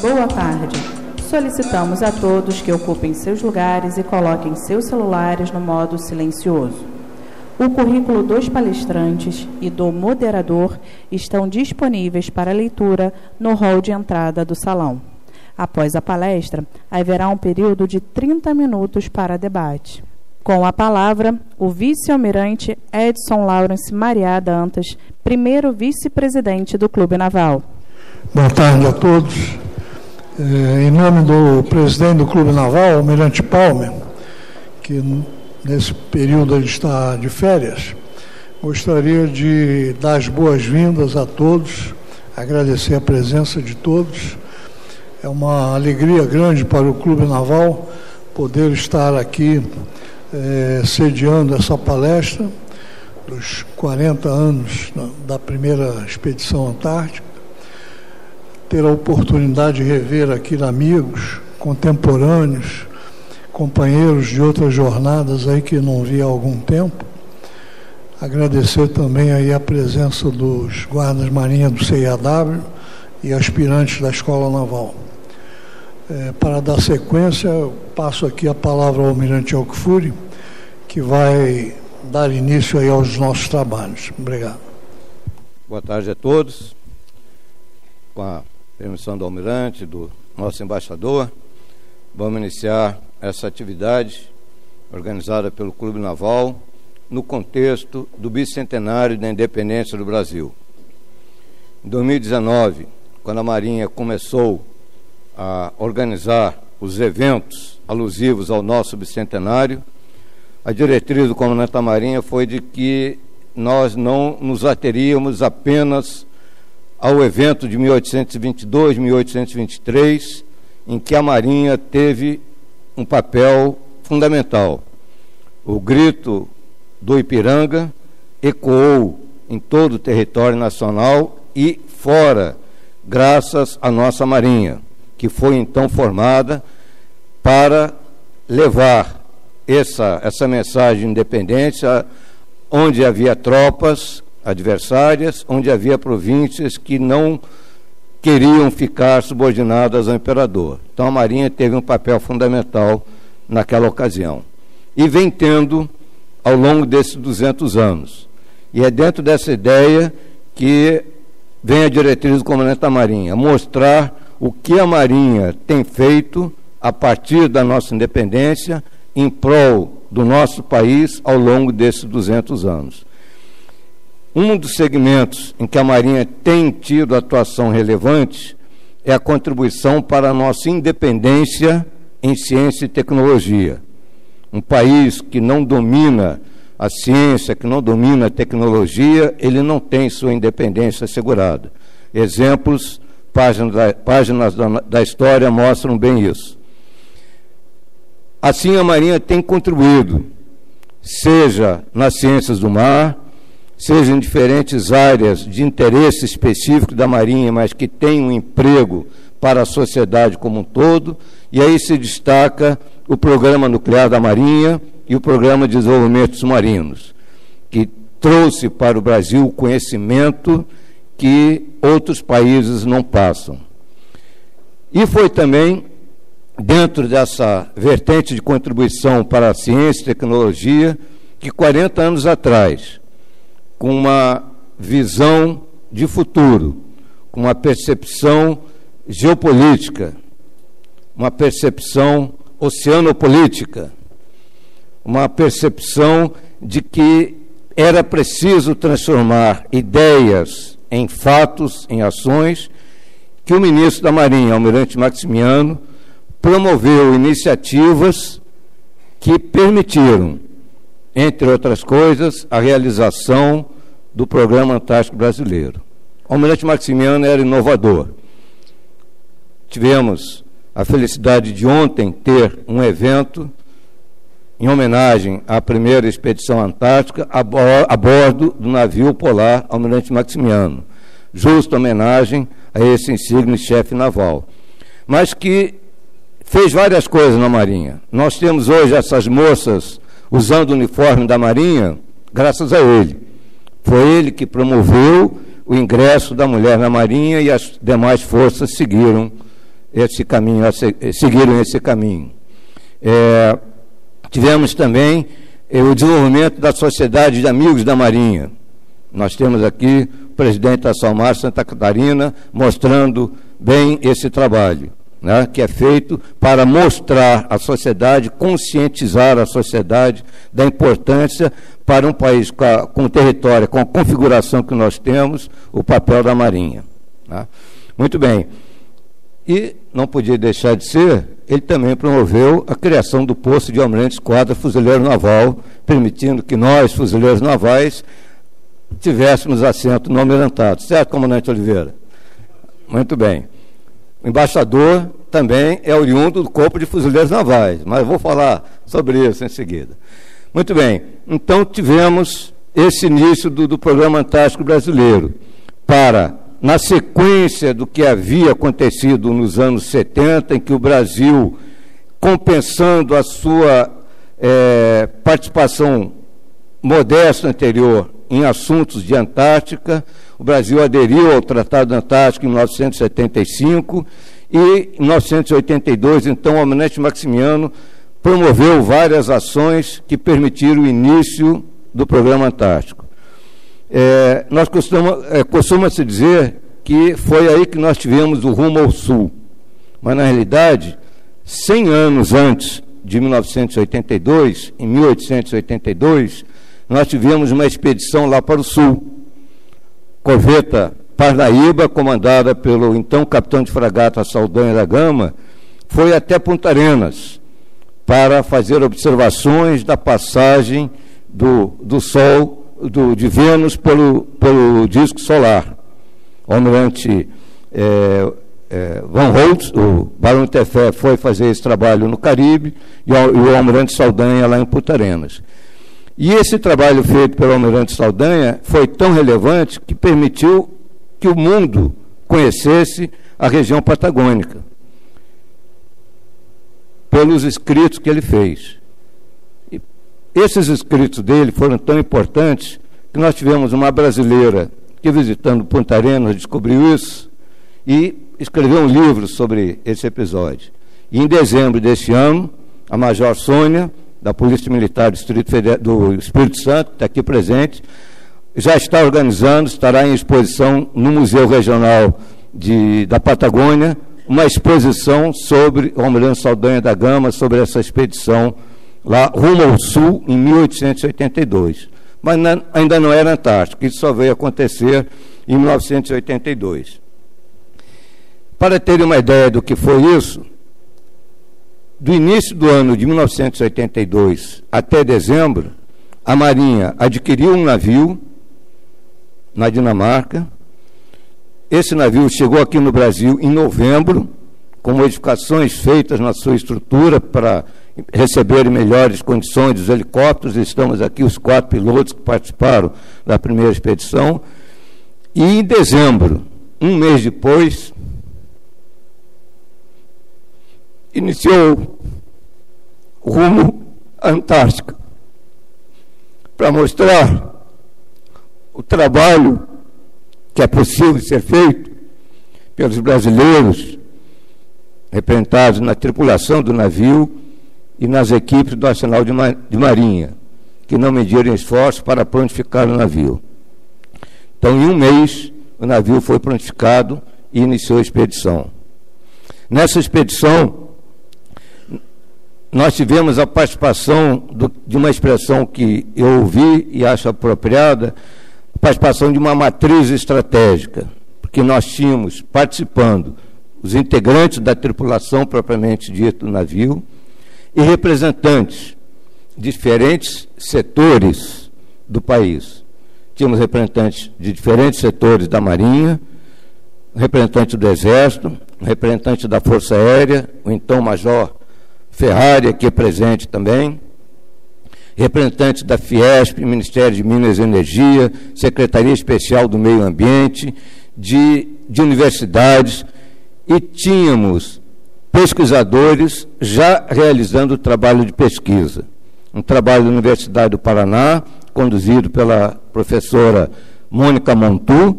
boa tarde. Solicitamos a todos que ocupem seus lugares e coloquem seus celulares no modo silencioso. O currículo dos palestrantes e do moderador estão disponíveis para leitura no hall de entrada do salão. Após a palestra, haverá um período de 30 minutos para debate. Com a palavra, o vice-almirante Edson Lawrence Mariá Dantas, primeiro vice-presidente do Clube Naval. Boa tarde a todos. Em nome do presidente do Clube Naval, Almirante Palmer, que nesse período ele está de férias, gostaria de dar as boas-vindas a todos, agradecer a presença de todos. É uma alegria grande para o Clube Naval poder estar aqui sediando essa palestra dos 40 anos da primeira expedição antártica, ter a oportunidade de rever aqui amigos, contemporâneos, companheiros de outras jornadas aí que não vi há algum tempo. Agradecer também aí a presença dos guardas marinha do CIAW e aspirantes da Escola Naval. Para dar sequência, eu passo aqui a palavra ao Almirante Alkfury, que vai dar início aí aos nossos trabalhos. Obrigado. Boa tarde a todos. Com a permissão do Almirante, do nosso embaixador, vamos iniciar essa atividade organizada pelo Clube Naval no contexto do bicentenário da independência do Brasil. Em 2019, quando a Marinha começou a organizar os eventos alusivos ao nosso bicentenário, a diretriz do comandante da Marinha foi de que nós não nos ateríamos apenas ao evento de 1822, 1823, em que a Marinha teve um papel fundamental. O grito do Ipiranga ecoou em todo o território nacional e fora, graças à nossa Marinha, que foi então formada para levar essa mensagem de independência onde havia tropas adversárias, onde havia províncias que não queriam ficar subordinadas ao imperador. Então a Marinha teve um papel fundamental naquela ocasião. E vem tendo ao longo desses 200 anos. E é dentro dessa ideia que vem a diretriz do comandante da Marinha, mostrar o que a Marinha tem feito a partir da nossa independência em prol do nosso país ao longo desses 200 anos. Um dos segmentos em que a Marinha tem tido atuação relevante é a contribuição para a nossa independência em ciência e tecnologia. Um país que não domina a ciência, que não domina a tecnologia, ele não tem sua independência assegurada. Exemplos, páginas da história mostram bem isso. Assim, a Marinha tem contribuído, seja nas ciências do mar, seja em diferentes áreas de interesse específico da Marinha, mas que tem um emprego para a sociedade como um todo, e aí se destaca o Programa Nuclear da Marinha e o Programa de Desenvolvimento Submarinos, que trouxe para o Brasil o conhecimento que outros países não passam. E foi também, dentro dessa vertente de contribuição para a ciência e tecnologia, que 40 anos atrás, com uma visão de futuro, com uma percepção geopolítica, uma percepção oceanopolítica, uma percepção de que era preciso transformar ideias em fatos, em ações, que o ministro da Marinha, Almirante Maximiano, promoveu iniciativas que permitiram, entre outras coisas, a realização do Programa Antártico Brasileiro. O Almirante Maximiano era inovador. Tivemos a felicidade de ontem ter um evento em homenagem à primeira expedição antártica a bordo do navio polar Almirante Maximiano, justa homenagem a esse insigne chefe naval, mas que fez várias coisas na Marinha. Nós temos hoje essas moças usando o uniforme da Marinha graças a ele. Foi ele que promoveu o ingresso da mulher na Marinha e as demais forças seguiram esse caminho, seguiram esse caminho. Tivemos também o desenvolvimento da Sociedade de Amigos da Marinha. Nós temos aqui o presidente da SOMAR Santa Catarina mostrando bem esse trabalho, né, que é feito para mostrar à sociedade, conscientizar a sociedade da importância para um país com o território, com a configuração que nós temos, o papel da Marinha. Né? Muito bem. E não podia deixar de ser, ele também promoveu a criação do posto de almirante esquadra fuzileiro naval, permitindo que nós, fuzileiros navais, tivéssemos assento no almirantado. Certo, comandante Oliveira? Muito bem. O embaixador também é oriundo do Corpo de Fuzileiros Navais, mas vou falar sobre isso em seguida. Muito bem. Então, tivemos esse início do Programa Antártico Brasileiro para, na sequência do que havia acontecido nos anos 70, em que o Brasil, compensando a sua participação modesta anterior em assuntos de Antártica, o Brasil aderiu ao Tratado Antártico em 1975 e, em 1982, então, o almirante Maximiano promoveu várias ações que permitiram o início do Programa Antártico. Costuma-se dizer que foi aí que nós tivemos o rumo ao sul, mas, na realidade, 100 anos antes de 1982, em 1882, nós tivemos uma expedição lá para o sul, corveta Parnaíba, comandada pelo então capitão de fragata Saldanha da Gama, foi até Punta Arenas para fazer observações da passagem do Sol, de Vênus pelo disco solar. O almirante Van Holtz, o Barão Tefé, foi fazer esse trabalho no Caribe e o almirante Saldanha lá em Punta Arenas. E esse trabalho feito pelo almirante Saldanha foi tão relevante que permitiu que o mundo conhecesse a região patagônica, pelos escritos que ele fez. E esses escritos dele foram tão importantes que nós tivemos uma brasileira que, visitando Punta Arenas, descobriu isso e escreveu um livro sobre esse episódio. E em dezembro deste ano, a Major Sônia, da Polícia Militar do Espírito Santo, que está aqui presente, já está organizando, estará em exposição no Museu Regional da Patagônia, uma exposição sobre o almirante Saldanha da Gama, sobre essa expedição lá rumo ao sul, em 1882. Mas ainda não era Antártico, isso só veio acontecer em 1982. Para terem uma ideia do que foi isso, do início do ano de 1982 até dezembro, a Marinha adquiriu um navio na Dinamarca. Esse navio chegou aqui no Brasil em novembro, com modificações feitas na sua estrutura para receber melhores condições dos helicópteros. Estamos aqui os 4 pilotos que participaram da primeira expedição. E em dezembro, um mês depois, iniciou o rumo à Antártica para mostrar o trabalho que é possível ser feito pelos brasileiros representados na tripulação do navio e nas equipes do Arsenal de Marinha, que não mediram esforços para prontificar o navio. Então, em um mês, o navio foi prontificado e iniciou a expedição. Nessa expedição, nós tivemos a participação de uma expressão que eu ouvi e acho apropriada, a participação de uma matriz estratégica, porque nós tínhamos participando os integrantes da tripulação propriamente dita do navio e representantes de diferentes setores do país. Tínhamos representantes de diferentes setores da Marinha, representante do Exército, representante da Força Aérea, o então Major Ferrari, aqui presente também, representantes da Fiesp, Ministério de Minas e Energia, Secretaria Especial do Meio Ambiente, de universidades, e tínhamos pesquisadores já realizando o trabalho de pesquisa. Um trabalho da Universidade do Paraná, conduzido pela professora Mônica Montu,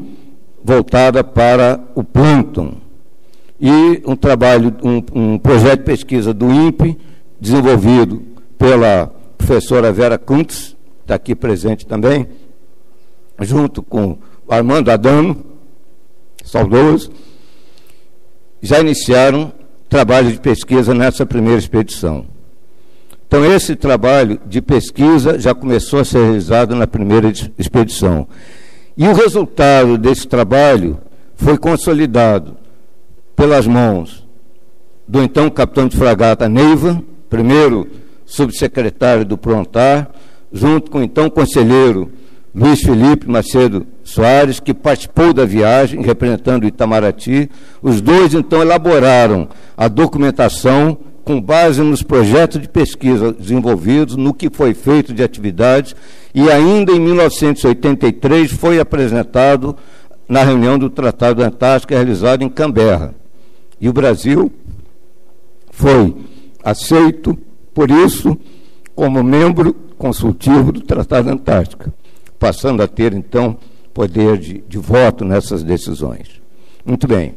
voltada para o plâncton. e um projeto de pesquisa do INPE, desenvolvido pela professora Vera Kuntz, está aqui presente também, junto com o Armando Adano, saudoso, já iniciaram trabalho de pesquisa nessa primeira expedição. Então, esse trabalho de pesquisa já começou a ser realizado na primeira expedição. E o resultado desse trabalho foi consolidado pelas mãos do então capitão de fragata Neiva, primeiro subsecretário do Prontar, junto com o então conselheiro Luiz Felipe Macedo Soares, que participou da viagem, representando o Itamaraty. Os dois, então, elaboraram a documentação com base nos projetos de pesquisa desenvolvidos, no que foi feito de atividades, e ainda em 1983 foi apresentado na reunião do Tratado da Antártica, realizada em Canberra. E o Brasil foi aceito, por isso, como membro consultivo do Tratado da Antártica, passando a ter, então, poder de voto nessas decisões. Muito bem.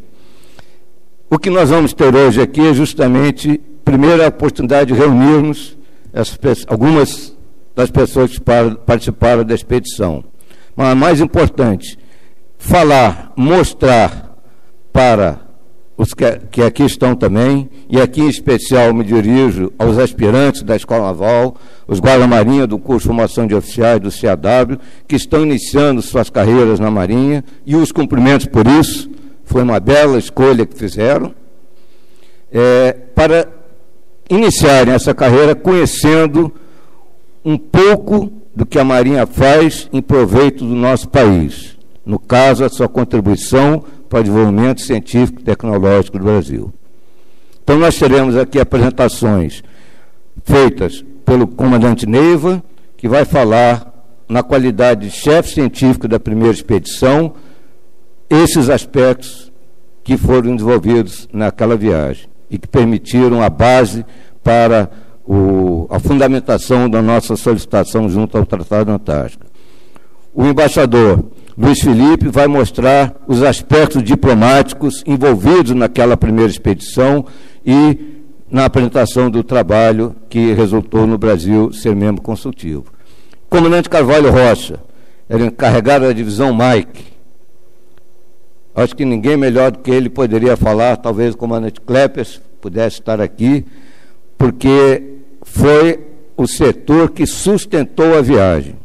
O que nós vamos ter hoje aqui é justamente, primeiro, a oportunidade de reunirmos algumas das pessoas que participaram da expedição. Mas, mais importante, falar, mostrar para os que aqui estão também, e aqui em especial me dirijo aos aspirantes da Escola Naval, os guarda-marinha do curso de formação de oficiais do CAW, que estão iniciando suas carreiras na Marinha, e os cumprimentos por isso, foi uma bela escolha que fizeram, para iniciarem essa carreira conhecendo um pouco do que a Marinha faz em proveito do nosso país, no caso, a sua contribuição para o desenvolvimento científico e tecnológico do Brasil. Então, nós teremos aqui apresentações feitas pelo comandante Neiva, que vai falar, na qualidade de chefe científico da primeira expedição, esses aspectos que foram desenvolvidos naquela viagem e que permitiram a base para a fundamentação da nossa solicitação junto ao Tratado da Antártica. O embaixador Luiz Felipe vai mostrar os aspectos diplomáticos envolvidos naquela primeira expedição e na apresentação do trabalho que resultou no Brasil ser membro consultivo. O comandante Carvalho Rocha era encarregado da divisão Mike. Acho que ninguém melhor do que ele poderia falar, talvez o comandante Kleppers pudesse estar aqui, porque foi o setor que sustentou a viagem.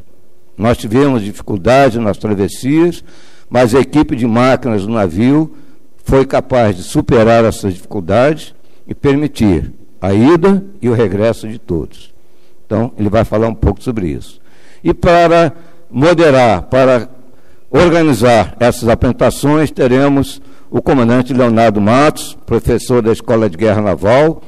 Nós tivemos dificuldades nas travessias, mas a equipe de máquinas do navio foi capaz de superar essas dificuldades e permitir a ida e o regresso de todos. Então, ele vai falar um pouco sobre isso. E para moderar, para organizar essas apresentações, teremos o comandante Leonardo Matos, professor da Escola de Guerra Naval,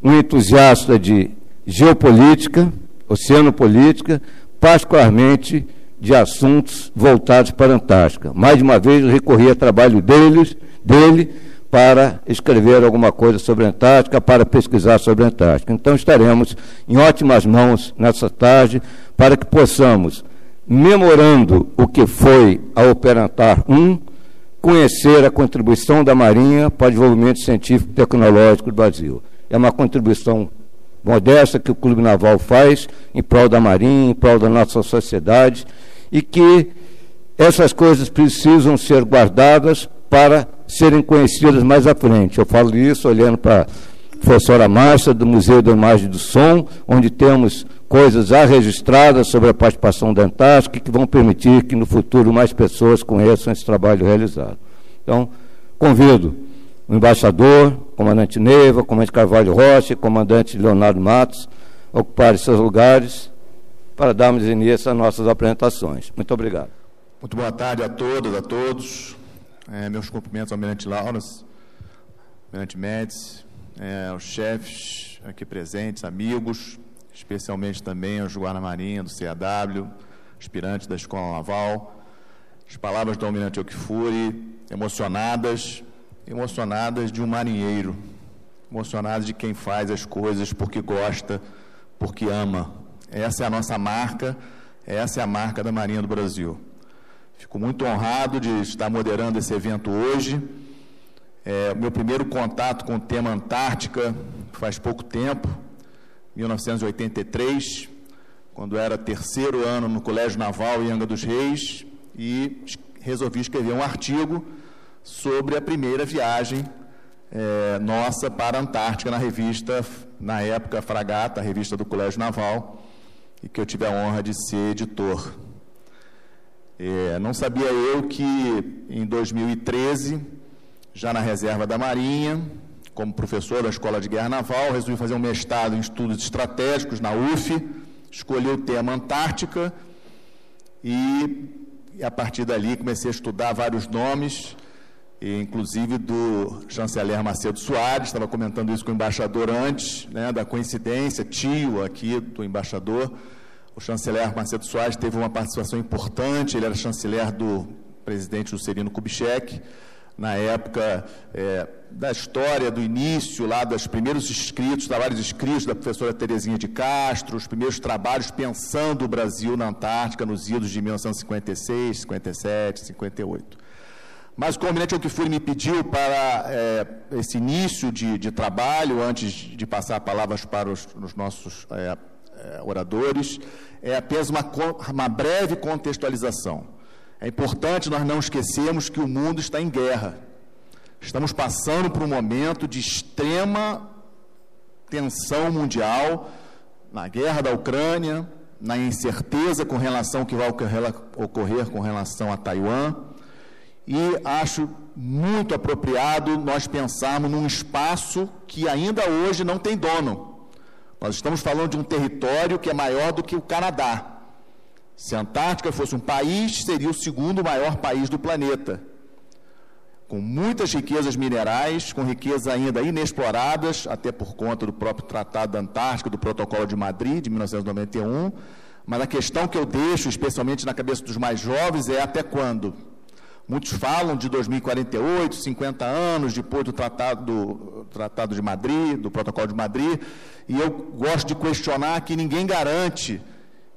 um entusiasta de geopolítica, oceanopolítica, particularmente de assuntos voltados para a Antártica. Mais de uma vez, eu recorri a trabalho dele para escrever alguma coisa sobre a Antártica, para pesquisar sobre a Antártica. Então, estaremos em ótimas mãos nessa tarde para que possamos, memorando o que foi a Operantar 1, conhecer a contribuição da Marinha para o desenvolvimento científico e tecnológico do Brasil. É uma contribuição modesta que o Clube Naval faz em prol da Marinha, em prol da nossa sociedade, e que essas coisas precisam ser guardadas para serem conhecidas mais à frente. Eu falo isso olhando para a professora Márcia, do Museu da Imagem do Som, onde temos coisas já registradas sobre a participação da Antártica, que vão permitir que no futuro mais pessoas conheçam esse trabalho realizado. Então, convido o embaixador, comandante Neiva, comandante Carvalho Rocha, comandante Leonardo Matos, a ocuparem seus lugares para darmos início às nossas apresentações. Muito obrigado. Muito boa tarde a todas, a todos. Meus cumprimentos ao almirante Laurence, almirante Médici, aos chefes aqui presentes, amigos, especialmente também aos guarda-marinha do CAW, aspirantes da Escola Naval. As palavras do almirante Okifuri, emocionadas de um marinheiro, emocionadas de quem faz as coisas porque gosta, porque ama. Essa é a nossa marca, essa é a marca da Marinha do Brasil. Fico muito honrado de estar moderando esse evento hoje. O meu primeiro contato com o tema Antártica faz pouco tempo, 1983, quando era terceiro ano no Colégio Naval em Angra dos Reis, e resolvi escrever um artigo sobre a primeira viagem nossa para a Antártica na revista, na época, Fragata, a revista do Colégio Naval, e que eu tive a honra de ser editor. Não sabia eu que, em 2013, já na reserva da Marinha, como professor da Escola de Guerra Naval, resolvi fazer um mestrado em estudos estratégicos na UF, escolhi o tema Antártica e a partir dali comecei a estudar vários nomes, inclusive do chanceler Macedo Soares. Estava comentando isso com o embaixador antes, né, da coincidência, tio aqui do embaixador. O chanceler Macedo Soares teve uma participação importante, ele era chanceler do presidente Juscelino Kubitschek, na época da história, do início, lá dos primeiros escritos, trabalhos escritos da professora Terezinha de Castro, os primeiros trabalhos pensando o Brasil na Antártica, nos idos de 1956, 57, 58. Mas o Almirante Alquifuri me pediu para esse início de trabalho, antes de passar palavras para os nossos oradores, apenas uma breve contextualização. É importante nós não esquecermos que o mundo está em guerra. Estamos passando por um momento de extrema tensão mundial, na guerra da Ucrânia, na incerteza com relação ao que vai ocorrer com relação a Taiwan, e acho muito apropriado nós pensarmos num espaço que ainda hoje não tem dono. Nós estamos falando de um território que é maior do que o Canadá. Se a Antártica fosse um país, seria o segundo maior país do planeta, com muitas riquezas minerais, com riquezas ainda inexploradas, até por conta do próprio Tratado da Antártica, do Protocolo de Madrid, de 1991, mas a questão que eu deixo, especialmente na cabeça dos mais jovens, é até quando? Muitos falam de 2048, 50 anos depois do Tratado de Madrid, do Protocolo de Madrid, e eu gosto de questionar que ninguém garante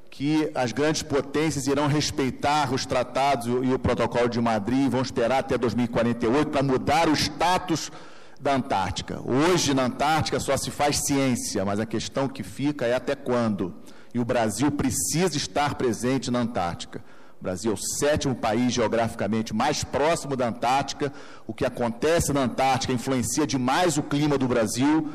que as grandes potências irão respeitar os tratados e o Protocolo de Madrid e vão esperar até 2048 para mudar o status da Antártica. Hoje, na Antártica, só se faz ciência, mas a questão que fica é até quando. E o Brasil precisa estar presente na Antártica. O Brasil é o sétimo país geograficamente mais próximo da Antártica. O que acontece na Antártica influencia demais o clima do Brasil.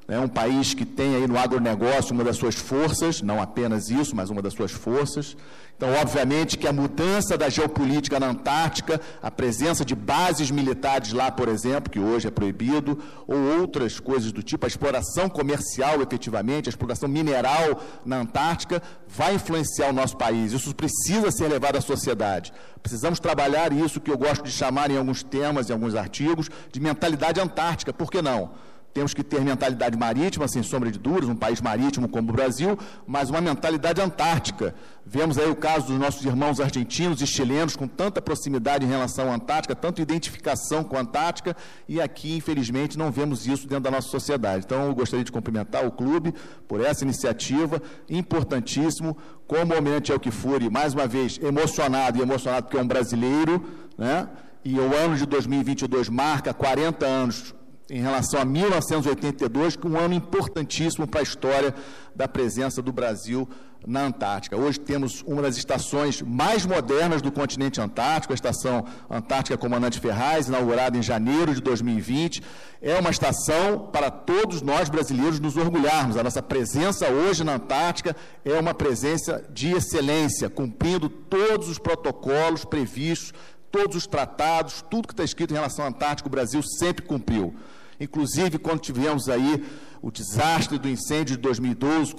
É um país que tem aí no agronegócio uma das suas forças, não apenas isso, mas uma das suas forças. Então, obviamente, que a mudança da geopolítica na Antártica, a presença de bases militares lá, por exemplo, que hoje é proibido, ou outras coisas do tipo, a exploração comercial, efetivamente, a exploração mineral na Antártica, vai influenciar o nosso país. Isso precisa ser levado à sociedade. Precisamos trabalhar isso que eu gosto de chamar em alguns temas, em alguns artigos, de mentalidade antártica. Por que não? Temos que ter mentalidade marítima, sem sombra de dúvidas, um país marítimo como o Brasil, mas uma mentalidade antártica. Vemos aí o caso dos nossos irmãos argentinos e chilenos com tanta proximidade em relação à Antártica, tanta identificação com a Antártica, e aqui, infelizmente, não vemos isso dentro da nossa sociedade. Então, eu gostaria de cumprimentar o clube por essa iniciativa, importantíssimo, como o Almirante Alquifuri, mais uma vez, emocionado porque é um brasileiro, né? E o ano de 2022 marca 40 anos em relação a 1982, que é um ano importantíssimo para a história da presença do Brasil na Antártica. Hoje temos uma das estações mais modernas do continente antártico, a Estação Antártica Comandante Ferraz, inaugurada em janeiro de 2020. É uma estação para todos nós brasileiros nos orgulharmos. A nossa presença hoje na Antártica é uma presença de excelência, cumprindo todos os protocolos previstos, todos os tratados, tudo que está escrito em relação à Antártica, o Brasil sempre cumpriu. Inclusive, quando tivemos aí o desastre do incêndio de 2012,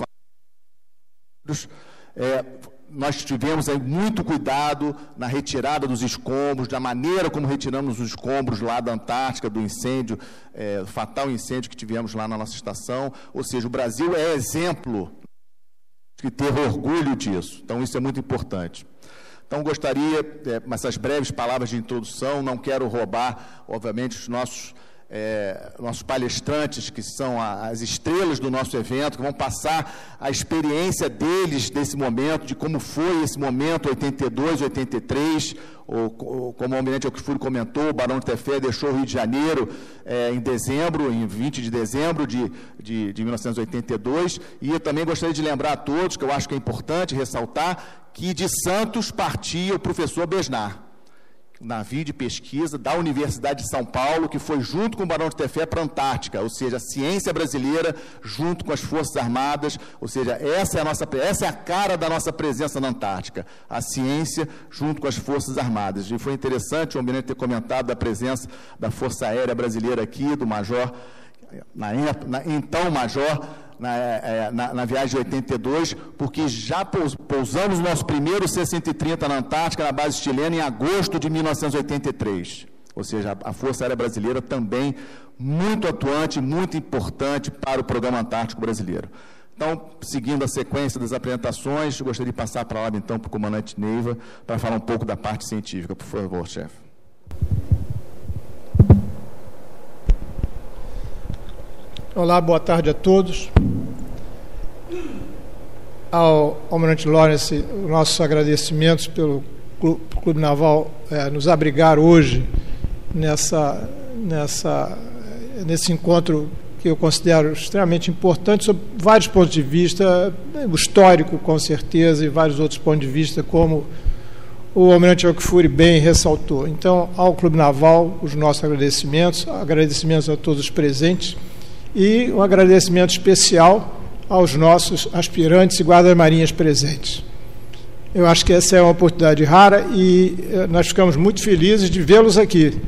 nós tivemos aí muito cuidado na retirada dos escombros, da maneira como retiramos os escombros lá da Antártica, do incêndio, fatal incêndio que tivemos lá na nossa estação. Ou seja, o Brasil é exemplo de ter orgulho disso. Então, isso é muito importante. Então, gostaria, essas breves palavras de introdução, não quero roubar, obviamente, os nossos nossos palestrantes, que são as estrelas do nosso evento, que vão passar a experiência deles desse momento, de como foi esse momento, 82, 83, ou como o almirante Alkifuri comentou, o Barão de Tefé deixou o Rio de Janeiro em dezembro, em 20 de dezembro de 1982, e eu também gostaria de lembrar a todos, que eu acho que é importante ressaltar, que de Santos partia o professor Besnar, navio de pesquisa da Universidade de São Paulo, que foi junto com o Barão de Tefé para a Antártica, ou seja, a ciência brasileira junto com as Forças Armadas, ou seja, essa é a cara da nossa presença na Antártica, a ciência junto com as Forças Armadas. E foi interessante o almirante ter comentado da presença da Força Aérea Brasileira aqui, do Major, então Major, na viagem de 82, porque já pousamos o nosso primeiro C-130 na Antártica, na base chilena, em agosto de 1983. Ou seja, a Força Aérea Brasileira também muito atuante, muito importante para o Programa Antártico Brasileiro. Então, seguindo a sequência das apresentações, eu gostaria de passar a palavra, então, para o comandante Neiva, para falar um pouco da parte científica. Por favor, chefe. Olá, boa tarde a todos. Ao almirante Lawrence, nossos agradecimentos pelo Clube Naval nos abrigar hoje nesse encontro que eu considero extremamente importante sob vários pontos de vista, o histórico com certeza e vários outros pontos de vista, como o almirante Alkifuri bem ressaltou. Então, ao Clube Naval, os nossos agradecimentos a todos os presentes, e um agradecimento especial aos nossos aspirantes e guardas-marinhas presentes. Eu acho que essa é uma oportunidade rara e nós ficamos muito felizes de vê-los aqui.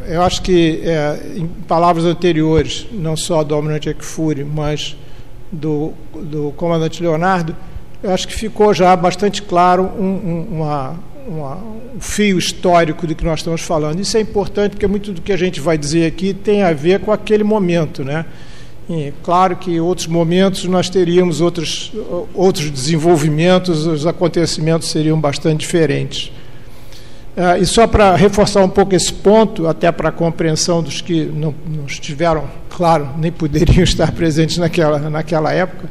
Eu acho que, em palavras anteriores, não só do almirante Alkifuri, mas do comandante Leonardo, eu acho que ficou já bastante claro um fio histórico do que nós estamos falando. Isso é importante porque muito do que a gente vai dizer aqui tem a ver com aquele momento, né? E, claro que em outros momentos nós teríamos outros desenvolvimentos, os acontecimentos seriam bastante diferentes. E só para reforçar um pouco esse ponto, até para a compreensão dos que não estiveram, claro, nem poderiam estar presentes naquela época,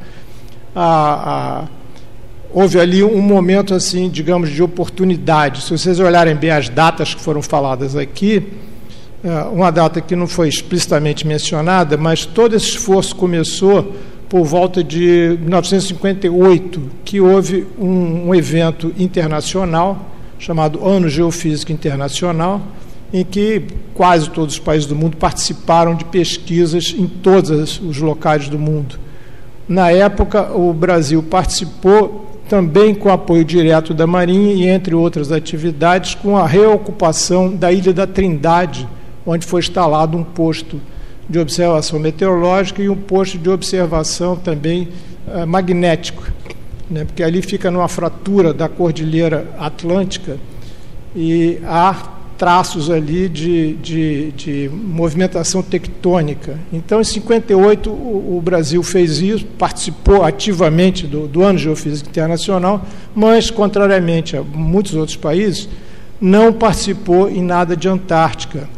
houve ali um momento, assim, digamos, de oportunidade. Se vocês olharem bem as datas que foram faladas aqui, uma data que não foi explicitamente mencionada, mas todo esse esforço começou por volta de 1958, que houve um evento internacional chamado Ano Geofísico Internacional, em que quase todos os países do mundo participaram de pesquisas em todos os locais do mundo. Na época, o Brasil participou também com apoio direto da Marinha e, entre outras atividades, com a reocupação da Ilha da Trindade, onde foi instalado um posto de observação meteorológica e um posto de observação também magnético, né, porque ali fica numa fratura da Cordilheira Atlântica e há traços ali de movimentação tectônica. Então, em 58, o Brasil fez isso, participou ativamente do Ano Geofísico Internacional, mas, contrariamente a muitos outros países, não participou em nada de Antártica.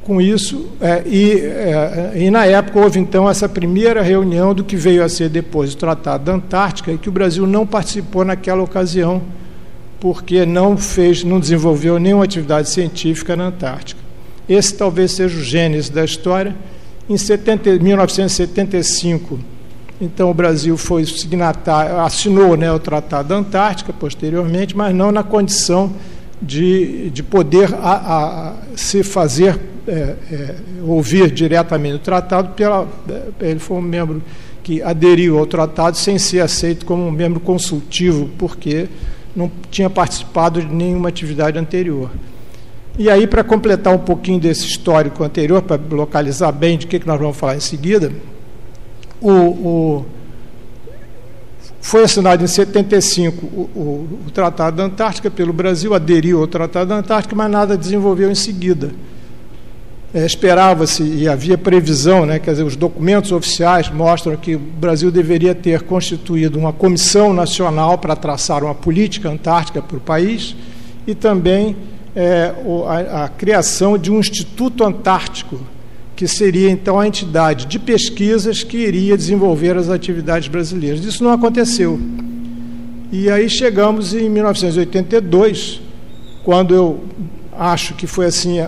Com isso, e na época houve, então, essa primeira reunião do que veio a ser depois o Tratado da Antártica, e que o Brasil não participou naquela ocasião, porque não desenvolveu nenhuma atividade científica na Antártica. Esse talvez seja o gênese da história. Em 1975, então, o Brasil foi signatário, assinou, né, o Tratado da Antártica posteriormente, mas não na condição de poder se fazer ouvir diretamente o tratado. Ele foi um membro que aderiu ao tratado sem ser aceito como um membro consultivo, porque não tinha participado de nenhuma atividade anterior. E aí, para completar um pouquinho desse histórico anterior, para localizar bem de que nós vamos falar em seguida, foi assinado em 75 o Tratado da Antártica pelo Brasil, aderiu ao Tratado da Antártica, mas nada desenvolveu em seguida. Esperava-se e havia previsão, né, quer dizer, os documentos oficiais mostram que o Brasil deveria ter constituído uma comissão nacional para traçar uma política antártica para o país e também a criação de um Instituto Antártico, que seria, então, a entidade de pesquisas que iria desenvolver as atividades brasileiras. Isso não aconteceu. E aí chegamos em 1982, quando eu acho que foi assim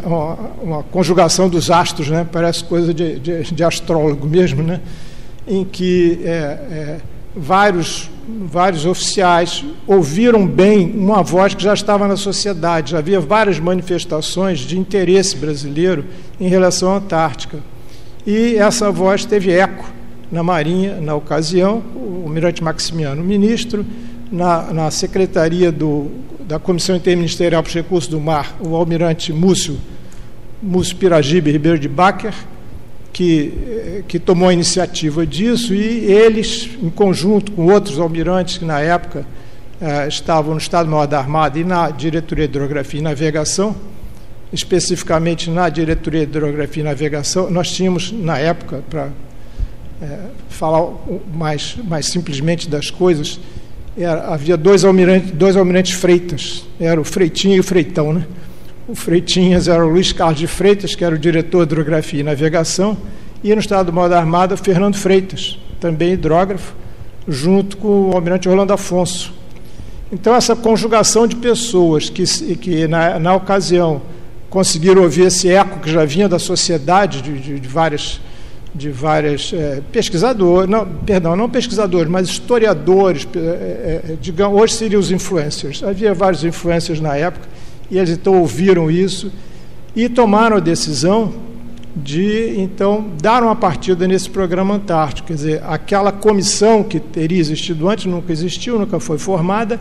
uma conjugação dos astros, né? Parece coisa de astrólogo mesmo, né? Em que vários oficiais ouviram bem uma voz que já estava na sociedade. Já havia várias manifestações de interesse brasileiro em relação à Antártica. E essa voz teve eco na Marinha, na ocasião, o almirante Maximiano, ministro, na secretaria da Comissão Interministerial para os Recursos do Mar, o almirante Múcio Piragibe Ribeiro de Bacher, que tomou a iniciativa disso, e eles, em conjunto com outros almirantes que na época estavam no Estado-Maior da Armada e na Diretoria de Hidrografia e Navegação, especificamente na Diretoria de Hidrografia e Navegação, nós tínhamos, na época, para falar mais simplesmente das coisas, havia dois almirantes Freitas, era o Freitinha e o Freitão, né? O Freitinhas era o Luiz Carlos de Freitas, que era o diretor de Hidrografia e Navegação, e no Estado-Maior da Armada, o Fernando Freitas, também hidrógrafo, junto com o almirante Orlando Afonso. Então, essa conjugação de pessoas que na ocasião, conseguiram ouvir esse eco que já vinha da sociedade, de várias pesquisadores, não pesquisadores, mas historiadores, digamos, hoje seriam os influencers. Havia vários influencers na época, e eles então ouviram isso e tomaram a decisão de, então, dar uma partida nesse programa Antártico. Quer dizer, aquela comissão que teria existido antes, nunca existiu, nunca foi formada,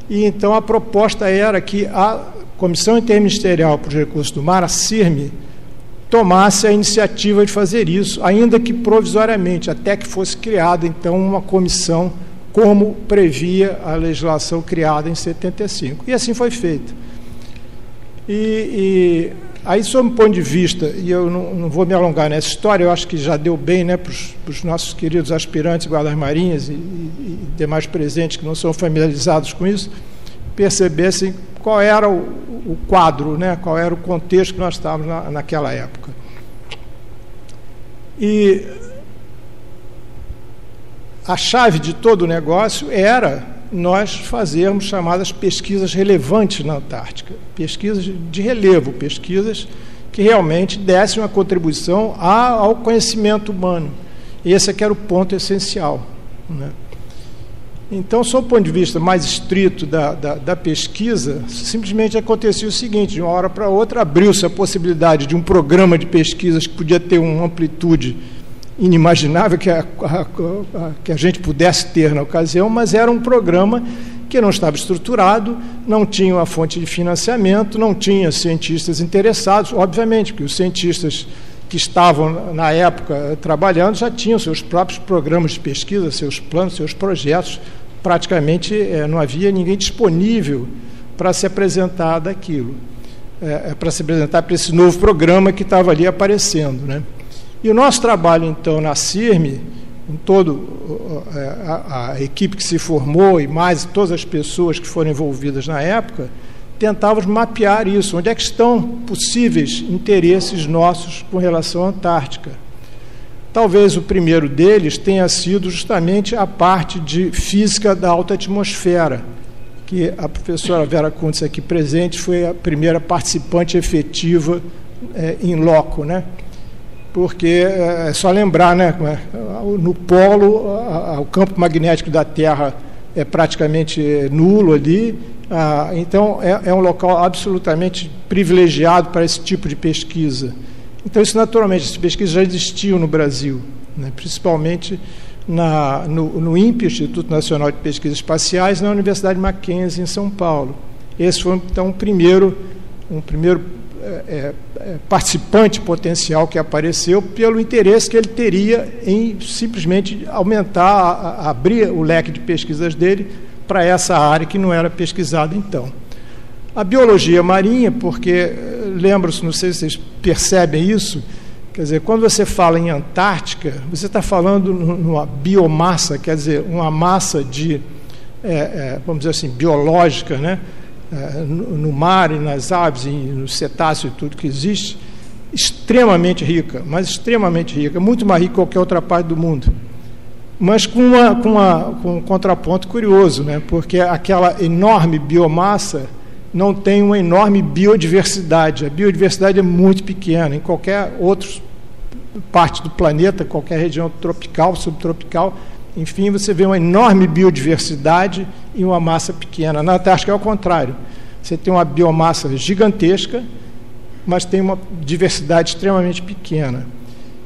e então a proposta era que a Comissão Interministerial para os Recursos do Mar, a CIRME, tomasse a iniciativa de fazer isso, ainda que provisoriamente, até que fosse criada, então, uma comissão, como previa a legislação criada em 75. E assim foi feito. E aí, sob um ponto de vista, e eu não vou me alongar nessa história, eu acho que já deu bem, né, para os nossos queridos aspirantes guardas-marinhas e demais presentes que não são familiarizados com isso, percebessem qual era o quadro, né, qual era o contexto que nós estávamos naquela época. E a chave de todo o negócio era nós fazermos chamadas pesquisas relevantes na Antártica, pesquisas de relevo, pesquisas que realmente dessem uma contribuição ao conhecimento humano. Esse é que era o ponto essencial, né? Então, sob o ponto de vista mais estrito da pesquisa, simplesmente acontecia o seguinte: de uma hora para outra abriu-se a possibilidade de um programa de pesquisas que podia ter uma amplitude inimaginável que a gente pudesse ter na ocasião, mas era um programa que não estava estruturado, não tinha uma fonte de financiamento, não tinha cientistas interessados, obviamente, porque os cientistas que estavam na época trabalhando já tinham seus próprios programas de pesquisa, seus planos, seus projetos. Praticamente não havia ninguém disponível para se apresentar daquilo, para se apresentar para esse novo programa que estava ali aparecendo, né? E o nosso trabalho, então, na CIRME, com toda a equipe que se formou e mais todas as pessoas que foram envolvidas na época, tentávamos mapear isso, onde é que estão possíveis interesses nossos com relação à Antártica. Talvez o primeiro deles tenha sido justamente a parte de física da alta atmosfera, que a professora Vera Kuntz, aqui presente, foi a primeira participante efetiva em loco, né? Porque é só lembrar, né, no polo, o campo magnético da Terra é praticamente nulo ali, então é um local absolutamente privilegiado para esse tipo de pesquisa. Então, isso naturalmente, essas pesquisas já existiam no Brasil, né, principalmente no INPE, Instituto Nacional de Pesquisas Espaciais, na Universidade Mackenzie, em São Paulo. Esse foi, então, um primeiro participante potencial que apareceu pelo interesse que ele teria em simplesmente aumentar, abrir o leque de pesquisas dele para essa área que não era pesquisada então. A biologia marinha, porque, lembro-se, não sei se vocês percebem isso, quer dizer, quando você fala em Antártica, você está falando numa biomassa, quer dizer, uma massa vamos dizer assim, biológica, né? no mar e nas aves e no cetáceo e tudo que existe, extremamente rica, mas extremamente rica, muito mais rica que qualquer outra parte do mundo. Mas com um contraponto curioso, né? Porque aquela enorme biomassa não tem uma enorme biodiversidade. A biodiversidade é muito pequena. Em qualquer outra parte do planeta, qualquer região tropical, subtropical, enfim, você vê uma enorme biodiversidade e uma massa pequena. Na Antártica é ao contrário. Você tem uma biomassa gigantesca, mas tem uma diversidade extremamente pequena.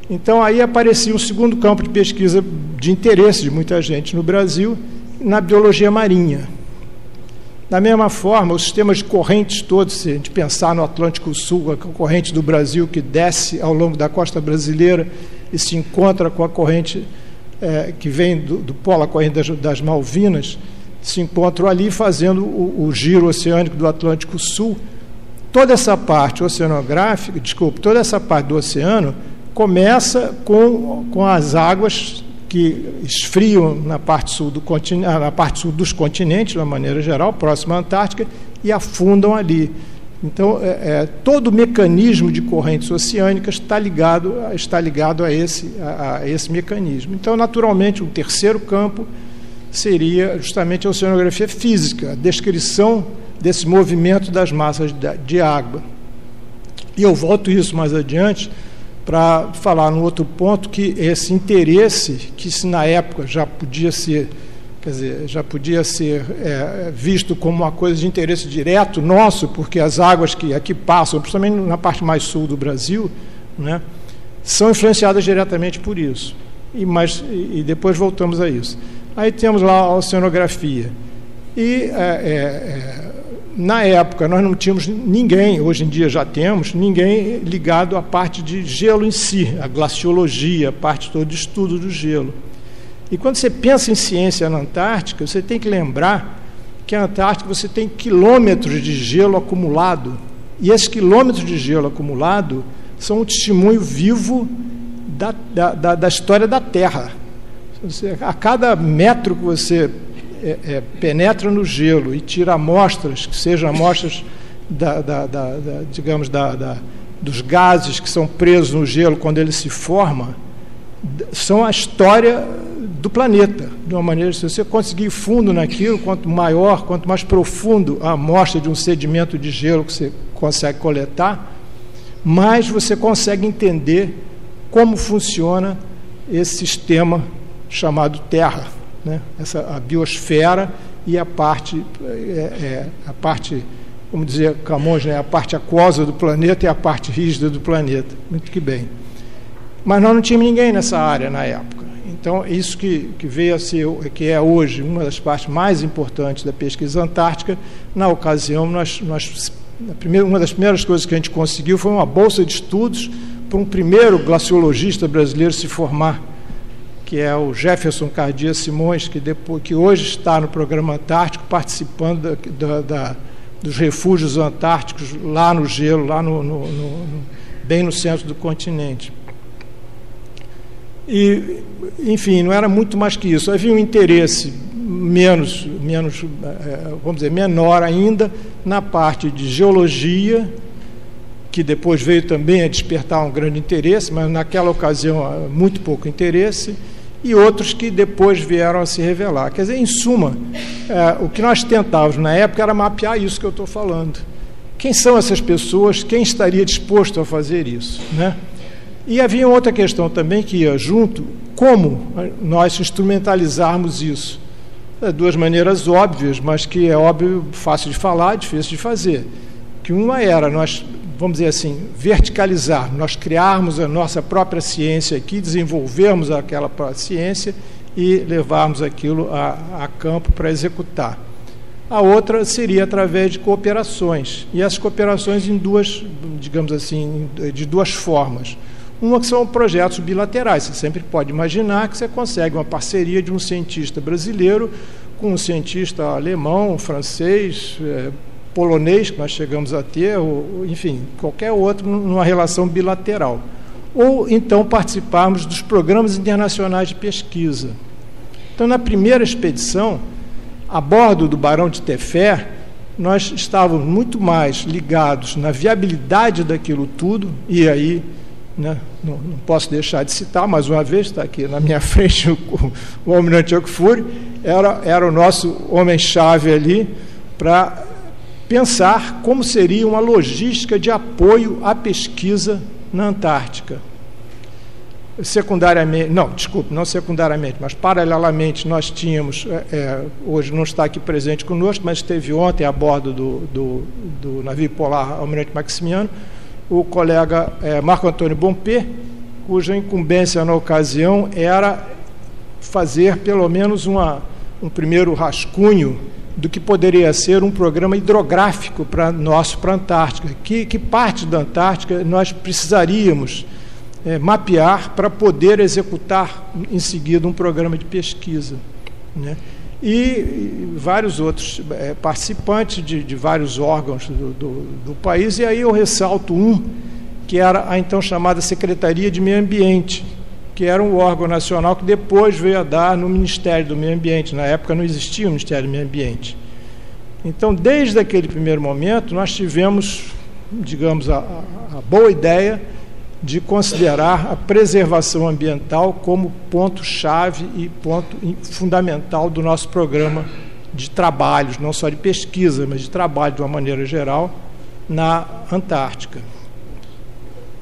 Então, aí aparecia um segundo campo de pesquisa de interesse de muita gente no Brasil, na biologia marinha. Da mesma forma, os sistemas de correntes todos, se a gente pensar no Atlântico Sul, a corrente do Brasil que desce ao longo da costa brasileira e se encontra com a corrente que vem do polo, a corrente das Malvinas, se encontram ali fazendo o giro oceânico do Atlântico Sul. Toda essa parte oceanográfica, toda essa parte do oceano começa com as águas que esfriam na parte sul dos continentes, de uma maneira geral, próximo à Antártica, e afundam ali. Então, todo o mecanismo de correntes oceânicas está ligado a esse mecanismo. Então, naturalmente, um terceiro campo seria justamente a oceanografia física, a descrição desse movimento das massas de água. E eu volto isso mais adiante para falar num outro ponto, que esse interesse, que se na época já podia ser, visto como uma coisa de interesse direto nosso, porque as águas que aqui passam, principalmente na parte mais sul do Brasil, né, são influenciadas diretamente por isso. E depois voltamos a isso. Aí temos lá a oceanografia. E na época nós não tínhamos ninguém, hoje em dia já temos, ninguém ligado à parte de gelo em si, a glaciologia, a parte toda de estudo do gelo. E quando você pensa em ciência na Antártica, você tem que lembrar que na Antártica você tem quilômetros de gelo acumulado, e esses quilômetros de gelo acumulado são um testemunho vivo da história da Terra. A cada metro que você penetra no gelo e tira amostras, que sejam amostras dos gases que são presos no gelo quando ele se forma, são a história do planeta, de uma maneira, se você conseguir ir fundo naquilo, quanto mais profundo a amostra de um sedimento de gelo que você consegue coletar, mais você consegue entender como funciona esse sistema chamado Terra, né? A biosfera e a parte, vamos dizer, Camões, né? A parte aquosa do planeta e a parte rígida do planeta. Muito que bem. Mas nós não tínhamos ninguém nessa área na época. Então, isso que veio a ser, que é hoje uma das partes mais importantes da pesquisa antártica, na ocasião, uma das primeiras coisas que a gente conseguiu foi uma bolsa de estudos para um primeiro glaciologista brasileiro se formar, que é o Jefferson Cardia Simões, que hoje está no programa Antártico, participando dos refúgios antárticos lá no gelo, lá bem no centro do continente. E, enfim, não era muito mais que isso. Havia um interesse vamos dizer, menor ainda na parte de geologia, que depois veio também a despertar um grande interesse, mas naquela ocasião muito pouco interesse, e outros que depois vieram a se revelar. Quer dizer, em suma, o que nós tentávamos na época era mapear isso que eu estou falando. Quem são essas pessoas? Quem estaria disposto a fazer isso, né? E havia outra questão também que ia junto, como nós instrumentalizarmos isso. Duas maneiras óbvias, mas que é óbvio, fácil de falar, difícil de fazer. Que uma era nós, vamos dizer assim, verticalizar, nós criarmos a nossa própria ciência aqui, desenvolvermos aquela própria ciência e levarmos aquilo a campo para executar. A outra seria através de cooperações, e essas cooperações em duas, digamos assim, de duas formas. Uma que são projetos bilaterais. Você sempre pode imaginar que você consegue uma parceria de um cientista brasileiro com um cientista alemão, francês, polonês, que nós chegamos a ter, ou, enfim, qualquer outro, numa relação bilateral. Ou, então, participarmos dos programas internacionais de pesquisa. Então, na primeira expedição, a bordo do Barão de Tefé, nós estávamos muito mais ligados na viabilidade daquilo tudo, e aí, né, não posso deixar de citar, mais uma vez, está aqui na minha frente o almirante Okfuri, era o nosso homem-chave ali para pensar como seria uma logística de apoio à pesquisa na Antártica. Secundariamente, não secundariamente, mas paralelamente nós tínhamos, hoje não está aqui presente conosco, mas esteve ontem a bordo do navio polar Almirante Maximiano, o colega Marco Antônio Bompé, cuja incumbência na ocasião era fazer pelo menos um primeiro rascunho do que poderia ser um programa hidrográfico para a Antártica. Que parte da Antártica nós precisaríamos mapear para poder executar em seguida um programa de pesquisa, né? E vários outros participantes de vários órgãos do país, e aí eu ressalto que era a então chamada Secretaria de Meio Ambiente, que era um órgão nacional que depois veio a dar no Ministério do Meio Ambiente. Na época não existia o Ministério do Meio Ambiente. Então, desde aquele primeiro momento, nós tivemos, digamos, a boa ideia de considerar a preservação ambiental como ponto-chave e ponto fundamental do nosso programa de trabalhos, não só de pesquisa, mas de trabalho de uma maneira geral, na Antártica.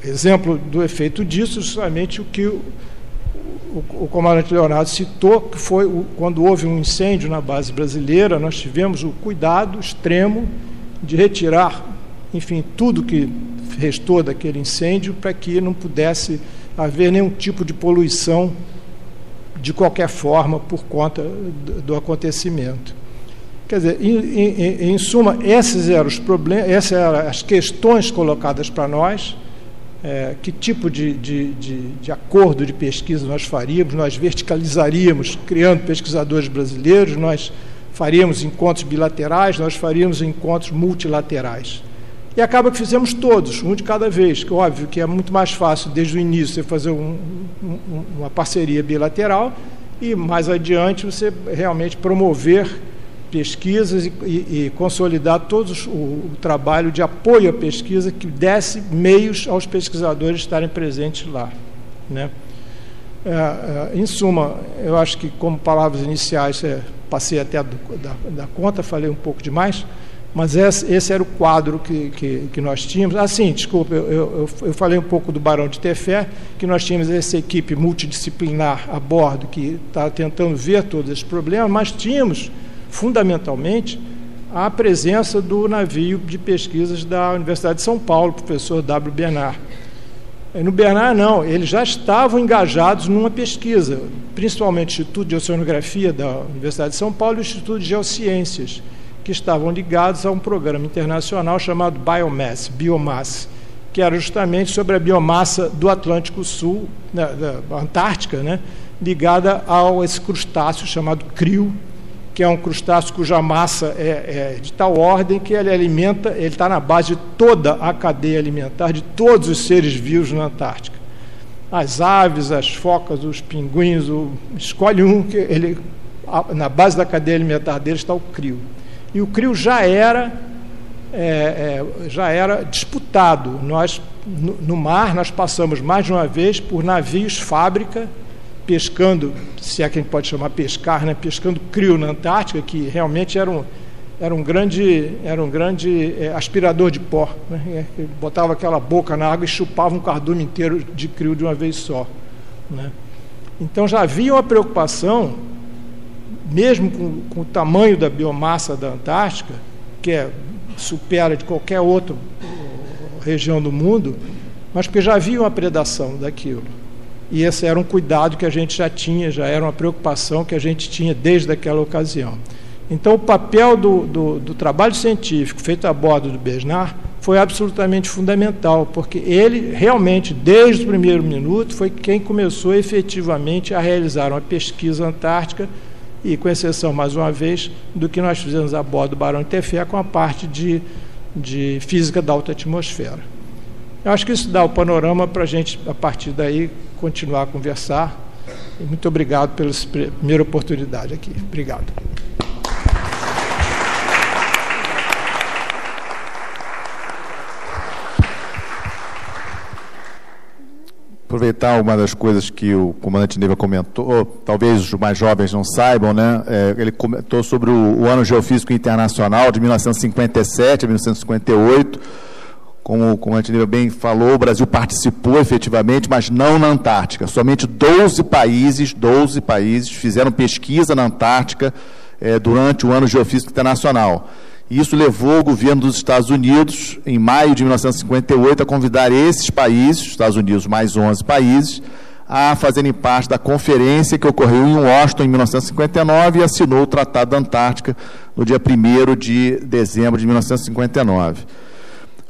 Exemplo do efeito disso, justamente o que o comandante Leonardo citou, que foi quando houve um incêndio na base brasileira, nós tivemos o cuidado extremo de retirar, enfim, tudo que restou daquele incêndio para que não pudesse haver nenhum tipo de poluição de qualquer forma por conta do acontecimento. Quer dizer, em suma, esses eram os problemas, essas eram as questões colocadas para nós. Que tipo de acordo de pesquisa nós faríamos? Nós verticalizaríamos, criando pesquisadores brasileiros, nós faríamos encontros bilaterais, nós faríamos encontros multilaterais. E acaba que fizemos todos, um de cada vez, que óbvio que é muito mais fácil, desde o início, você fazer uma parceria bilateral e, mais adiante, você realmente promover pesquisas e consolidar todo o trabalho de apoio à pesquisa que desse meios aos pesquisadores estarem presentes lá, né? Em suma, eu acho que, como palavras iniciais, passei até da conta, falei um pouco demais, mas esse era o quadro que nós tínhamos. Sim, desculpa, eu falei um pouco do Barão de Tefé, que nós tínhamos essa equipe multidisciplinar a bordo que está tentando ver todos esses problemas, mas tínhamos, fundamentalmente, a presença do navio de pesquisas da Universidade de São Paulo, o professor W. Bernard. No Bernard, não, eles já estavam engajados numa pesquisa, principalmente o Instituto de Oceanografia da Universidade de São Paulo e o Instituto de Geociências, que estavam ligados a um programa internacional chamado Biomassa, que era justamente sobre a biomassa do Atlântico Sul, da Antártica, né, ligada a esse crustáceo chamado crio, que é um crustáceo cuja massa é de tal ordem que ele está na base de toda a cadeia alimentar de todos os seres vivos na Antártica. As aves, as focas, os pinguins, escolhe um que na base da cadeia alimentar dele está o crio. E o crio já era disputado. Nós, no mar, nós passamos mais de uma vez por navios fábrica, pescando, se é que a gente pode chamar pescar, né? Pescando crio na Antártica, que realmente era um grande aspirador de pó, né? Ele botava aquela boca na água e chupava um cardume inteiro de crio de uma vez só, né? Então já havia uma preocupação, mesmo com o tamanho da biomassa da Antártica, que supera de qualquer outra região do mundo, mas porque já havia uma predação daquilo. E esse era um cuidado que a gente já tinha, já era uma preocupação que a gente tinha desde aquela ocasião. Então, o papel do trabalho científico feito a bordo do Bernard foi absolutamente fundamental, porque ele realmente, desde o primeiro minuto, foi quem começou efetivamente a realizar uma pesquisa antártica, e com exceção, mais uma vez, do que nós fizemos a bordo do Barão de Tefé com a parte de física da alta atmosfera. Eu acho que isso dá o panorama para a gente, a partir daí, continuar a conversar. E muito obrigado pela primeira oportunidade aqui. Obrigado. aproveitar uma das coisas que o comandante Neiva comentou, talvez os mais jovens não saibam, né? Ele comentou sobre o Ano Geofísico Internacional de 1957 a 1958. Como o comandante Neiva bem falou, o Brasil participou efetivamente, mas não na Antártica. Somente 12 países fizeram pesquisa na Antártica durante o Ano Geofísico Internacional. E isso levou o governo dos Estados Unidos, em maio de 1958, a convidar esses países, Estados Unidos mais 11 países, a fazerem parte da conferência que ocorreu em Washington em 1959 e assinou o Tratado da Antártica no dia 1º de dezembro de 1959.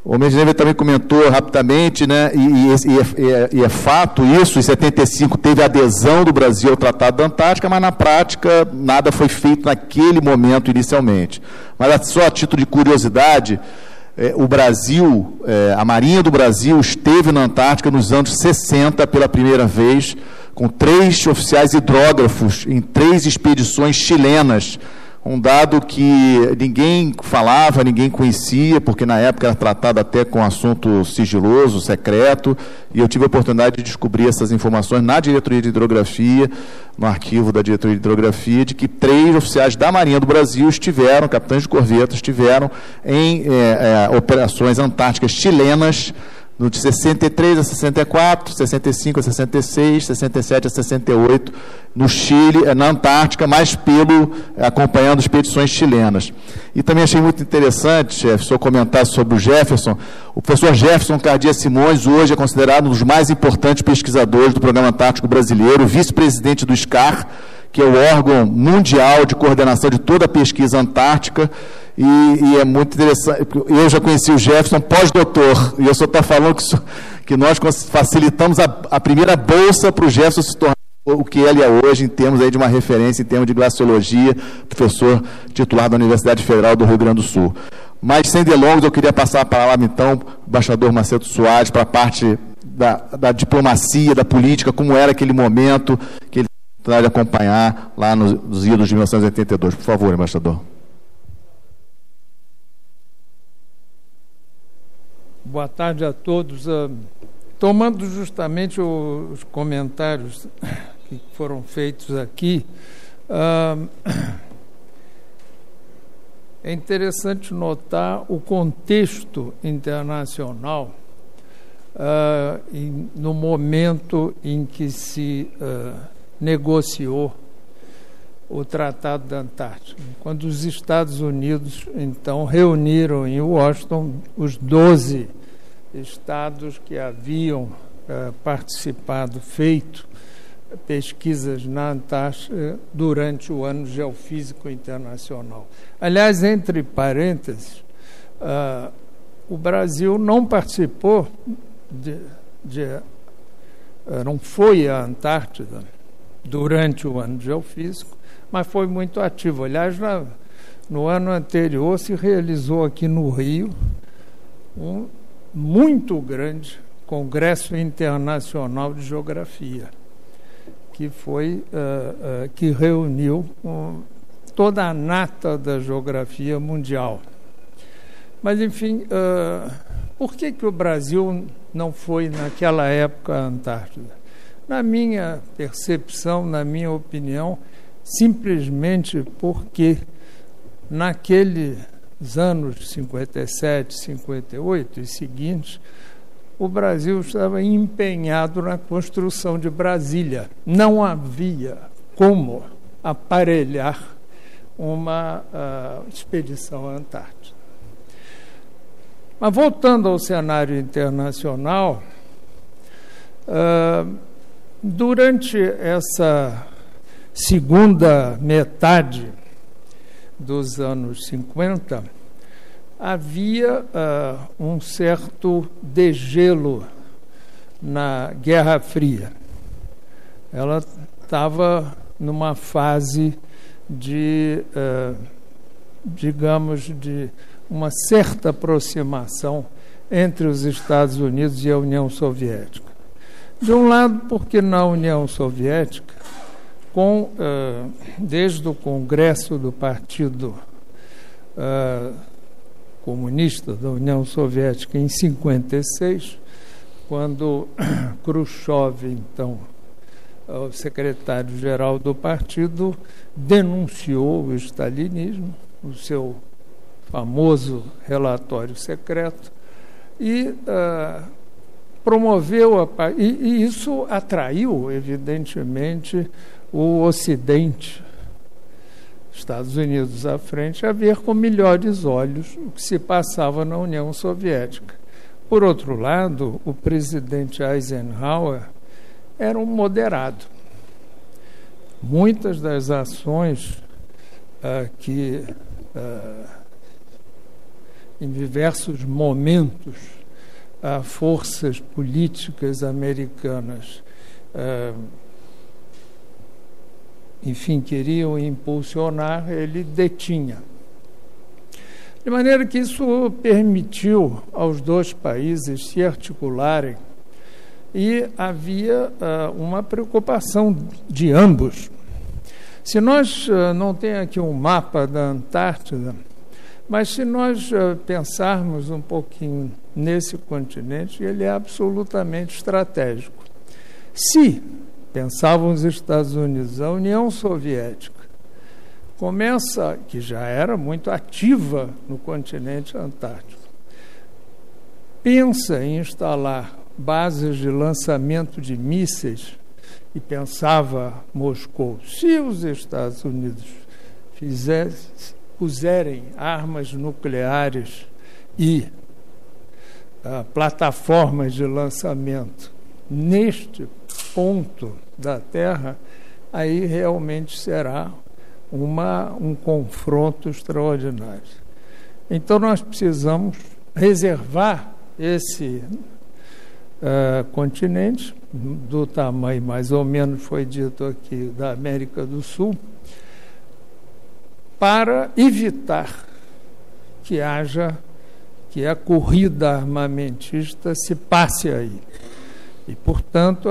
O Medineva também comentou rapidamente, né, e é fato isso, em 75 teve adesão do Brasil ao Tratado da Antártica, mas na prática nada foi feito naquele momento inicialmente. Mas só a título de curiosidade, o Brasil, a Marinha do Brasil esteve na Antártica nos anos 60 pela primeira vez, com 3 oficiais hidrógrafos em 3 expedições chilenas, um dado que ninguém falava, ninguém conhecia, porque na época era tratado até com assunto sigiloso, secreto, e eu tive a oportunidade de descobrir essas informações na diretoria de hidrografia, no arquivo da diretoria de hidrografia, de que 3 oficiais da Marinha do Brasil estiveram, capitães de corvetas, estiveram em operações antárticas chilenas, de 63 a 64, 65 a 66, 67 a 68, no Chile, na Antártica, mas acompanhando expedições chilenas. E também achei muito interessante, chefe, o senhor comentar sobre o Jefferson. O professor Jefferson Cardia Simões hoje é considerado um dos mais importantes pesquisadores do Programa Antártico Brasileiro, vice-presidente do SCAR, que é o órgão mundial de coordenação de toda a pesquisa antártica, e é muito interessante. Eu já conheci o Jefferson pós-doutor, e o senhor está falando que nós facilitamos a primeira bolsa para o Jefferson se tornar o que ele é hoje, em termos aí de uma referência, em termos de glaciologia, professor titular da Universidade Federal do Rio Grande do Sul. Mas, sem delongas, eu queria passar a palavra, então, para o embaixador Macedo Soares, para a parte da diplomacia, da política, como era aquele momento que ele de acompanhar lá nos idos de 1982. Por favor, embaixador. Boa tarde a todos. Tomando justamente os comentários que foram feitos aqui, é interessante notar o contexto internacional no momento em que se negociou o Tratado da Antártica, quando os Estados Unidos, então, reuniram em Washington os 12 estados que haviam feito pesquisas na Antártica durante o Ano Geofísico Internacional. Aliás, entre parênteses, o Brasil não participou não foi à Antártida durante o Ano Geofísico, mas foi muito ativo. Aliás, no ano anterior se realizou aqui no Rio um muito grande Congresso Internacional de Geografia, que reuniu toda a nata da geografia mundial. Mas, enfim, por que o Brasil não foi naquela época à Antártida? Na minha percepção, na minha opinião, simplesmente porque naqueles anos 57, 58 e seguintes, o Brasil estava empenhado na construção de Brasília. Não havia como aparelhar uma expedição à Antártida. Mas voltando ao cenário internacional, durante essa segunda metade dos anos 50, havia um certo degelo na Guerra Fria. Ela estava numa fase de uma certa aproximação entre os Estados Unidos e a União Soviética. De um lado, porque na União Soviética, desde o Congresso do Partido Comunista da União Soviética em 56, quando Khrushchev, então, o secretário-geral do partido, denunciou o stalinismo, o seu famoso relatório secreto, e promoveu e isso atraiu, evidentemente, o Ocidente, Estados Unidos à frente, a ver com melhores olhos o que se passava na União Soviética. Por outro lado, o presidente Eisenhower era um moderado. Muitas das ações que, em diversos momentos, forças políticas americanas, enfim, queriam impulsionar, ele detinha. De maneira que isso permitiu aos dois países se articularem e havia uma preocupação de ambos. Se nós, não tem aqui um mapa da Antártida, mas se nós pensarmos um pouquinho nesse continente, ele é absolutamente estratégico. Se pensavam os Estados Unidos, a União Soviética começa, que já era muito ativa no continente antártico, pensa em instalar bases de lançamento de mísseis, e pensava Moscou, se os Estados Unidos puserem armas nucleares e plataformas de lançamento neste ponto da Terra, aí realmente será um confronto extraordinário. Então nós precisamos reservar esse continente, do tamanho mais ou menos, foi dito aqui, da América do Sul, para evitar que a corrida armamentista se passe aí. E, portanto,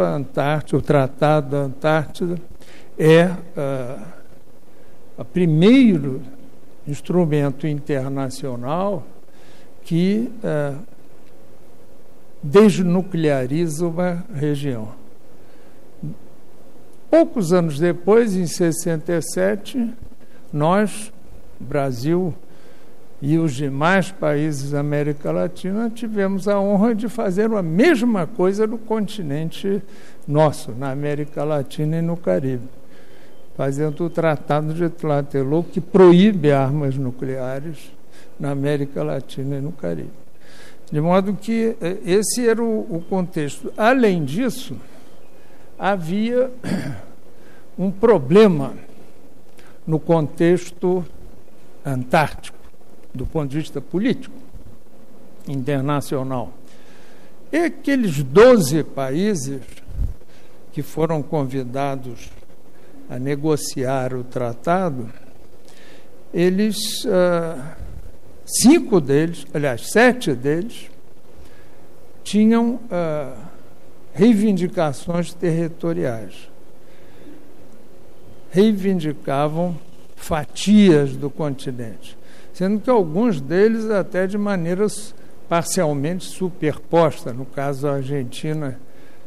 o Tratado da Antártida é o primeiro instrumento internacional que desnucleariza uma região. Poucos anos depois, em 67, nós, Brasil e os demais países da América Latina, tivemos a honra de fazer a mesma coisa no continente nosso, na América Latina e no Caribe, fazendo o Tratado de Tlatelolco, que proíbe armas nucleares na América Latina e no Caribe. De modo que esse era o contexto. Além disso, havia um problema no contexto antártico, do ponto de vista político, internacional. E aqueles 12 países que foram convidados a negociar o tratado, eles... 7 deles, tinham reivindicações territoriais. Reivindicavam fatias do continente, sendo que alguns deles até de maneira parcialmente superposta, no caso da Argentina,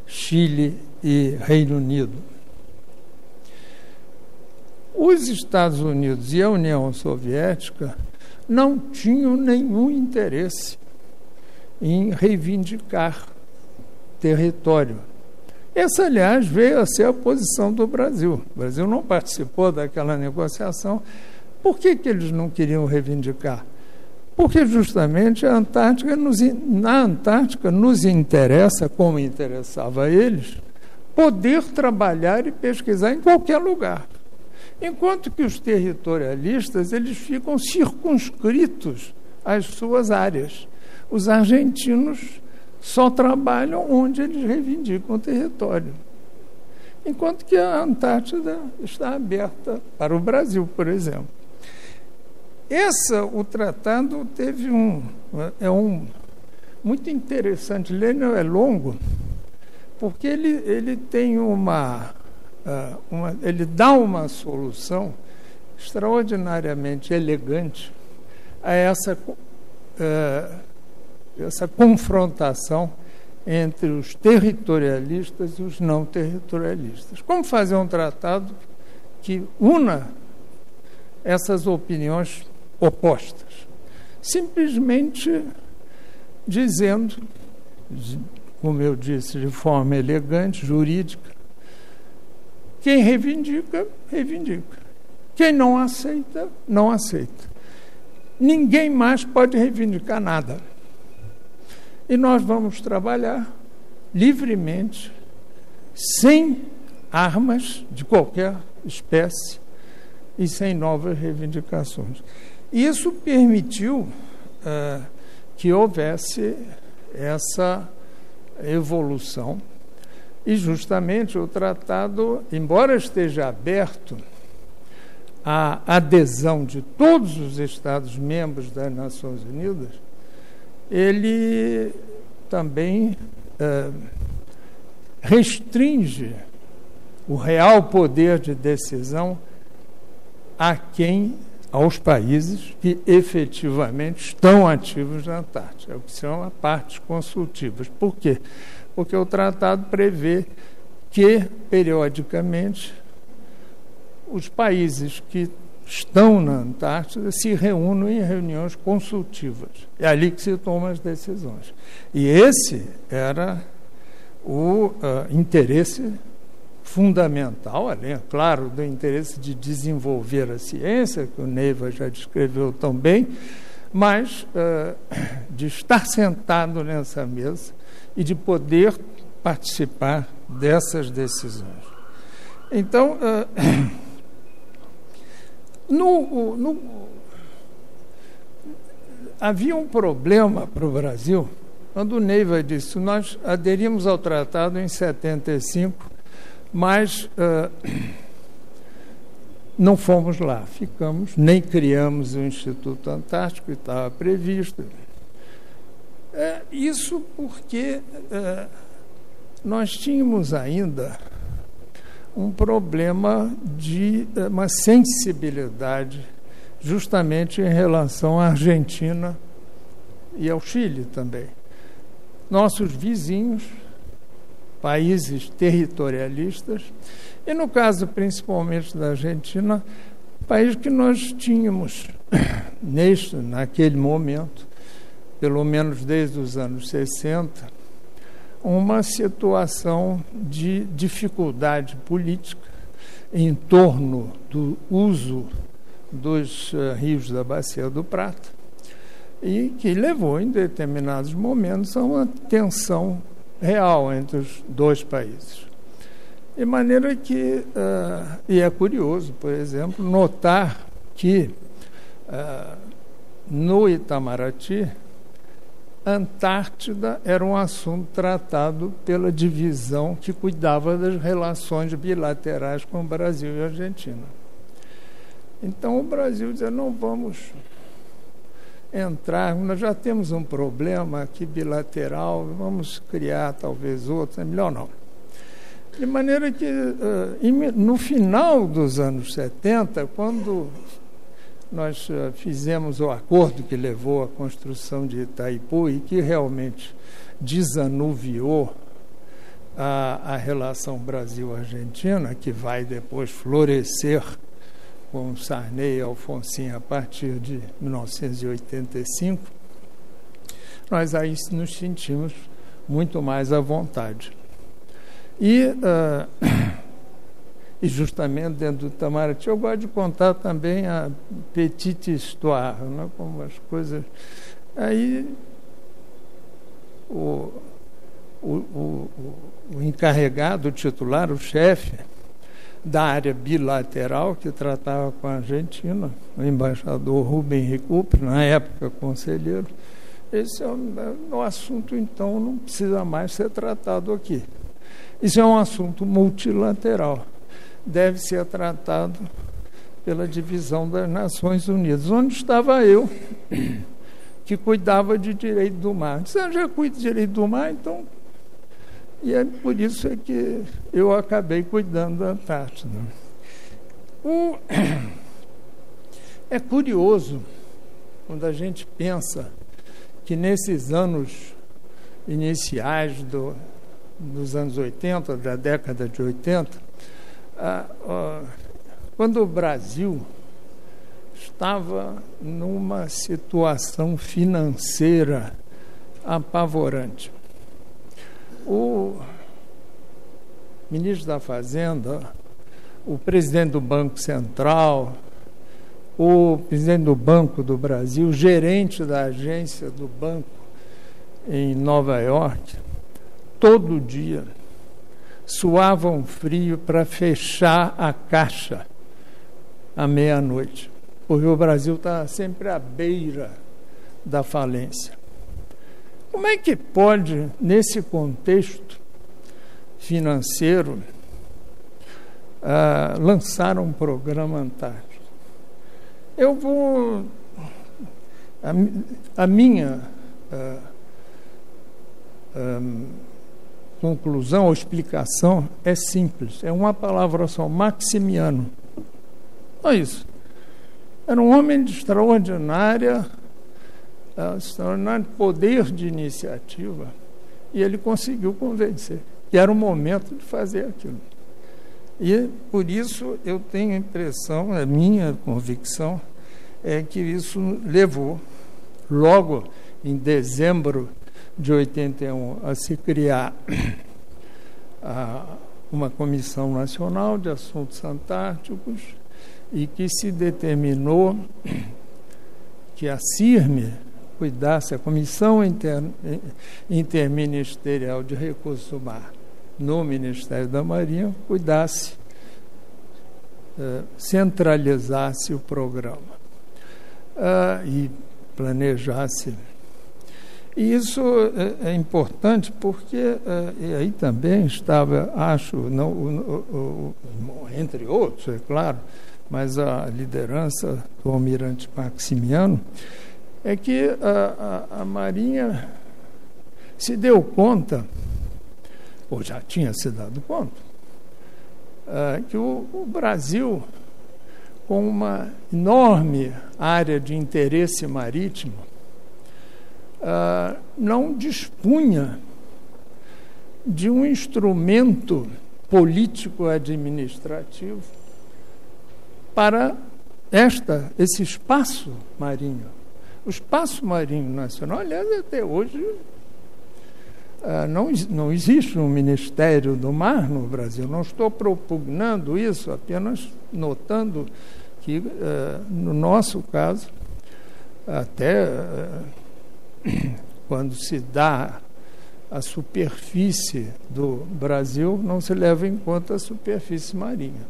Chile e Reino Unido. Os Estados Unidos e a União Soviética não tinham nenhum interesse em reivindicar território. Essa, aliás, veio a ser a posição do Brasil. O Brasil não participou daquela negociação. Por que eles não queriam reivindicar? Porque justamente na Antártica nos interessa, como interessava a eles, poder trabalhar e pesquisar em qualquer lugar. Enquanto que os territorialistas, eles ficam circunscritos às suas áreas. Os argentinos só trabalham onde eles reivindicam o território. Enquanto que a Antártida está aberta para o Brasil, por exemplo. O tratado teve muito interessante. Ele não é longo, porque ele tem ele dá uma solução extraordinariamente elegante a essa confrontação entre os territorialistas e os não territorialistas. Como fazer um tratado que una essas opiniões opostas? Simplesmente dizendo, como eu disse, de forma elegante, jurídica, quem reivindica, reivindica. Quem não aceita, não aceita. Ninguém mais pode reivindicar nada. E nós vamos trabalhar livremente, sem armas de qualquer espécie e sem novas reivindicações. Isso permitiu que houvesse essa evolução e justamente o tratado, embora esteja aberto à adesão de todos os Estados-membros das Nações Unidas, ele também restringe o real poder de decisão aos países que efetivamente estão ativos na Antártida, o que são partes consultivas. Por quê? Porque o tratado prevê que, periodicamente, os países que estão na Antártida se reúnem em reuniões consultivas. É ali que se tomam as decisões. E esse era o interesse fundamental, além, é claro, do interesse de desenvolver a ciência, que o Neiva já descreveu tão bem, mas de estar sentado nessa mesa e de poder participar dessas decisões. Então, havia um problema para o Brasil quando o Neiva disse: nós aderimos ao tratado em 75, mas não fomos lá, ficamos, nem criamos o Instituto Antártico, que estava previsto. Isso porque nós tínhamos ainda um problema de uma sensibilidade justamente em relação à Argentina e ao Chile também. Nossos vizinhos, países territorialistas, e no caso principalmente da Argentina, país que nós tínhamos naquele momento, pelo menos desde os anos 60, uma situação de dificuldade política em torno do uso dos rios da Bacia do Prata, e que levou, em determinados momentos, a uma tensão real entre os dois países. De maneira que, e é curioso, por exemplo, notar que no Itamaraty, Antártida era um assunto tratado pela divisão que cuidava das relações bilaterais com o Brasil e a Argentina. Então o Brasil dizia: não vamos entrar, nós já temos um problema aqui bilateral, vamos criar talvez outro, é melhor não. De maneira que no final dos anos 70, quando nós fizemos o acordo que levou à construção de Itaipu e que realmente desanuviou a relação Brasil-Argentina, que vai depois florescer com Sarney e Alfonsin a partir de 1985, nós aí nos sentimos muito mais à vontade. E justamente dentro do Itamaraty, eu gosto de contar também a petite histoire, né, como as coisas... Aí o encarregado, o titular, o chefe da área bilateral que tratava com a Argentina, o embaixador Rubem Ricup, na época conselheiro, esse o assunto, então, não precisa mais ser tratado aqui. Isso é um assunto multilateral. Deve ser tratado pela divisão das Nações Unidas, onde estava eu, que cuidava de direito do mar. Disse: já cuido de direito do mar, então... E é por isso que eu acabei cuidando da Antártida. É curioso, quando a gente pensa que nesses anos iniciais dos anos 80, da década de 80, quando o Brasil estava numa situação financeira apavorante. O ministro da Fazenda, o presidente do Banco Central, o presidente do Banco do Brasil, o gerente da agência do banco em Nova York, todo dia suavam frio para fechar a caixa à meia-noite, porque o Brasil está sempre à beira da falência. Como é que pode, nesse contexto financeiro, lançar um programa antártico? Eu vou... A minha conclusão ou explicação é simples. É uma palavra só: Maximiano. Só isso. Era um homem de extraordinário poder de iniciativa, e ele conseguiu convencer que era o momento de fazer aquilo. E, por isso, eu tenho a impressão, a minha convicção, é que isso levou, logo em dezembro de 81, a se criar uma Comissão Nacional de Assuntos Antárticos, e que se determinou que a CIRME cuidasse, a Comissão Interministerial de Recursos do Mar, no Ministério da Marinha, cuidasse, centralizasse o programa e planejasse. E isso é importante porque e aí também estava, acho, entre outros, é claro, mas a liderança do almirante Maximiano, é que a Marinha se deu conta, ou já tinha se dado conta, que o Brasil, com uma enorme área de interesse marítimo, não dispunha de um instrumento político-administrativo para esse espaço marinho. O espaço marinho nacional, aliás, até hoje, não existe um Ministério do Mar no Brasil. Não estou propugnando isso, apenas notando que, no nosso caso, até quando se dá a superfície do Brasil, não se leva em conta a superfície marinha,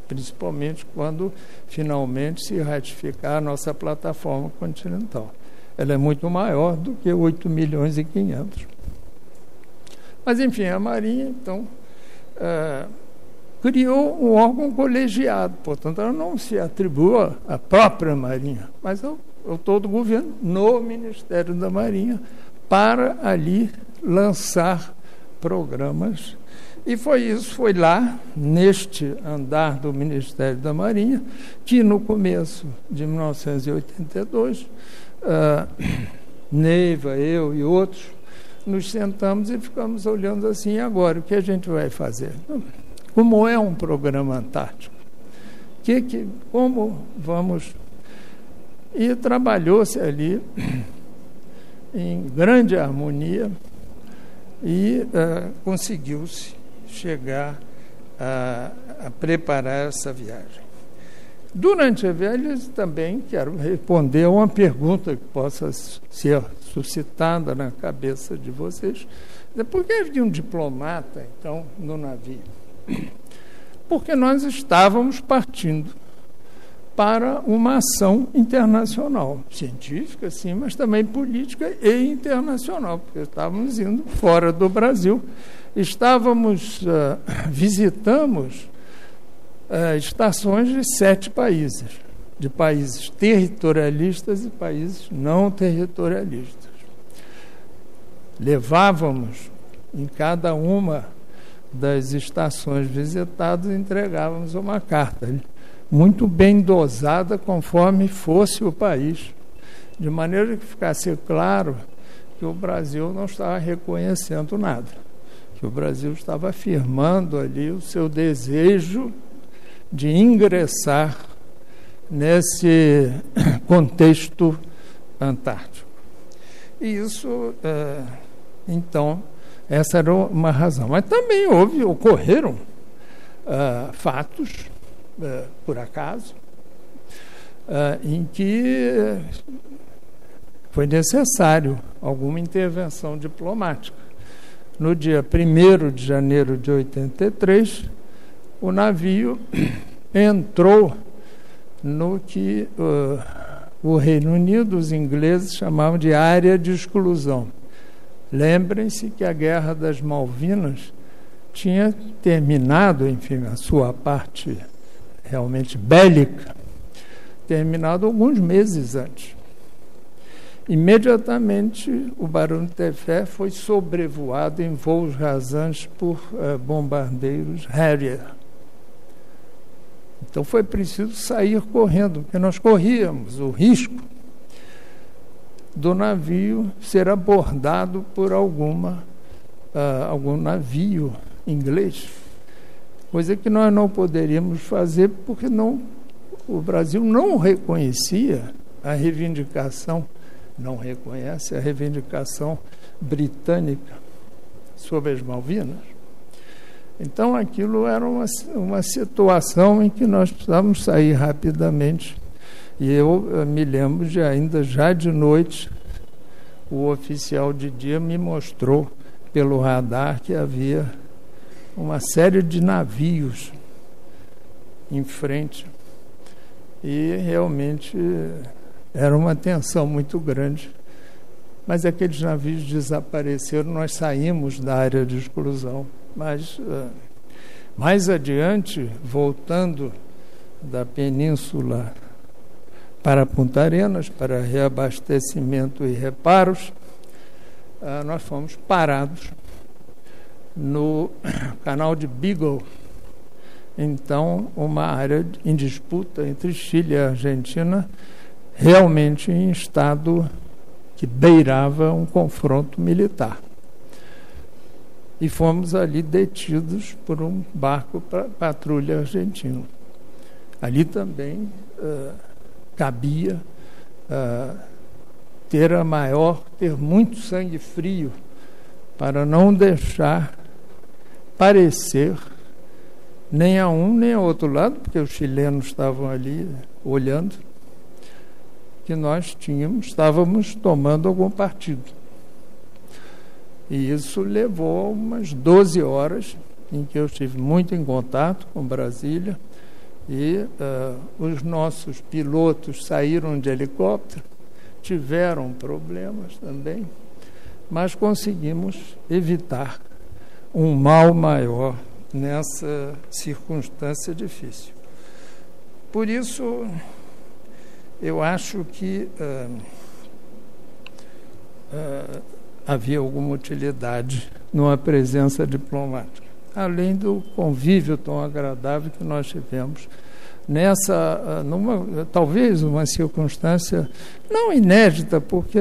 principalmente quando finalmente se ratificar a nossa plataforma continental. Ela é muito maior do que 8 milhões e 500. Mas, enfim, a Marinha, então, criou um órgão colegiado, portanto, ela não se atribua à própria Marinha, mas ao todo o governo, no Ministério da Marinha, para ali lançar programas. E foi lá, neste andar do Ministério da Marinha, que no começo de 1982, Neiva, eu e outros, nos sentamos e ficamos olhando assim: e agora, o que a gente vai fazer? Como é um programa antártico? Como vamos... E trabalhou-se ali em grande harmonia e conseguiu-se chegar a preparar essa viagem. Durante a viagem, também quero responder a uma pergunta que possa ser suscitada na cabeça de vocês. Por que havia um diplomata, então, no navio? Porque nós estávamos partindo para uma ação internacional, científica, sim, mas também política e internacional, porque estávamos indo fora do Brasil. Visitamos estações de 7 países, de países territorialistas e países não territorialistas. Levávamos em cada uma das estações visitadas, entregávamos uma carta, muito bem dosada conforme fosse o país, de maneira que ficasse claro que o Brasil não estava reconhecendo nada, que o Brasil estava afirmando ali o seu desejo de ingressar nesse contexto antártico. E isso, então, essa era uma razão. Mas também ocorreram fatos, por acaso, em que foi necessário alguma intervenção diplomática. No dia 1º de janeiro de 83, o navio entrou no que o Reino Unido, os ingleses, chamavam de área de exclusão. Lembrem-se que a Guerra das Malvinas tinha terminado, enfim, a sua parte realmente bélica, terminado alguns meses antes. Imediatamente, o Barão de Tefé foi sobrevoado em voos rasantes por bombardeiros Harrier. Então foi preciso sair correndo, porque nós corríamos o risco do navio ser abordado por algum navio inglês, coisa que nós não poderíamos fazer porque o Brasil não reconhecia a reivindicação, não reconhece a reivindicação britânica sobre as Malvinas. Então, aquilo era uma situação em que nós precisávamos sair rapidamente. E eu me lembro de ainda já de noite, o oficial de dia me mostrou pelo radar que havia uma série de navios em frente. E realmente era uma tensão muito grande. Mas aqueles navios desapareceram, nós saímos da área de exclusão. Mas, mais adiante, voltando da península para Punta Arenas, para reabastecimento e reparos, nós fomos parados no canal de Beagle. Então, uma área em disputa entre Chile e Argentina, realmente em estado que beirava um confronto militar. E fomos ali detidos por um barco patrulha argentino. Ali também cabia ter muito sangue frio para não deixar parecer nem a um nem a outro lado, porque os chilenos estavam ali olhando, que nós estávamos tomando algum partido. E isso levou a umas 12 horas em que eu estive muito em contato com Brasília e os nossos pilotos saíram de helicóptero, tiveram problemas também, mas conseguimos evitar um mal maior nessa circunstância difícil. Por isso, eu acho que havia alguma utilidade numa presença diplomática, além do convívio tão agradável que nós tivemos talvez uma circunstância não inédita, porque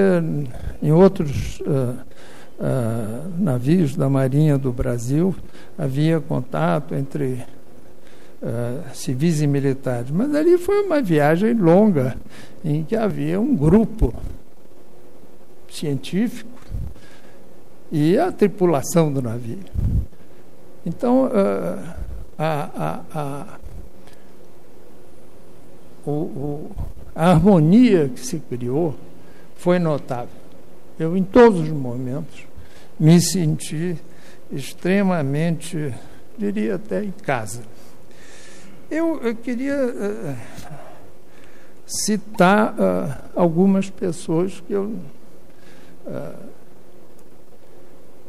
em outros navios da Marinha do Brasil havia contato entre civis e militares, mas ali foi uma viagem longa em que havia um grupo científico e a tripulação do navio. Então, a harmonia que se criou foi notável. Eu, em todos os momentos, me senti extremamente, diria até em casa. Eu queria citar algumas pessoas que eu...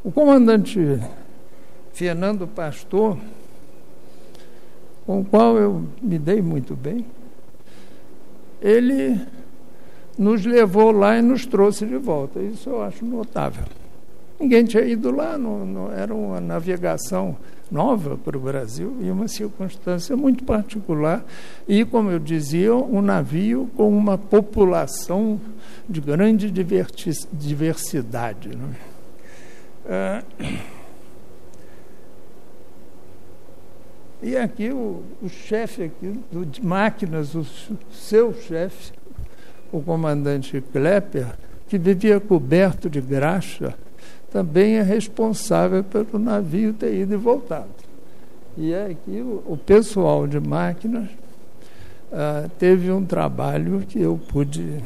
o comandante Fernando Pastor, com o qual eu me dei muito bem, ele nos levou lá e nos trouxe de volta. Isso eu acho notável. Ninguém tinha ido lá, não era uma navegação nova para o Brasil e uma circunstância muito particular. E, como eu dizia, um navio com uma população de grande diversidade, né? E aqui o chefe aqui de máquinas, o seu chefe, o comandante Klepper, que vivia coberto de graxa, também é responsável pelo navio ter ido e voltado. E aqui o pessoal de máquinas teve um trabalho que eu pude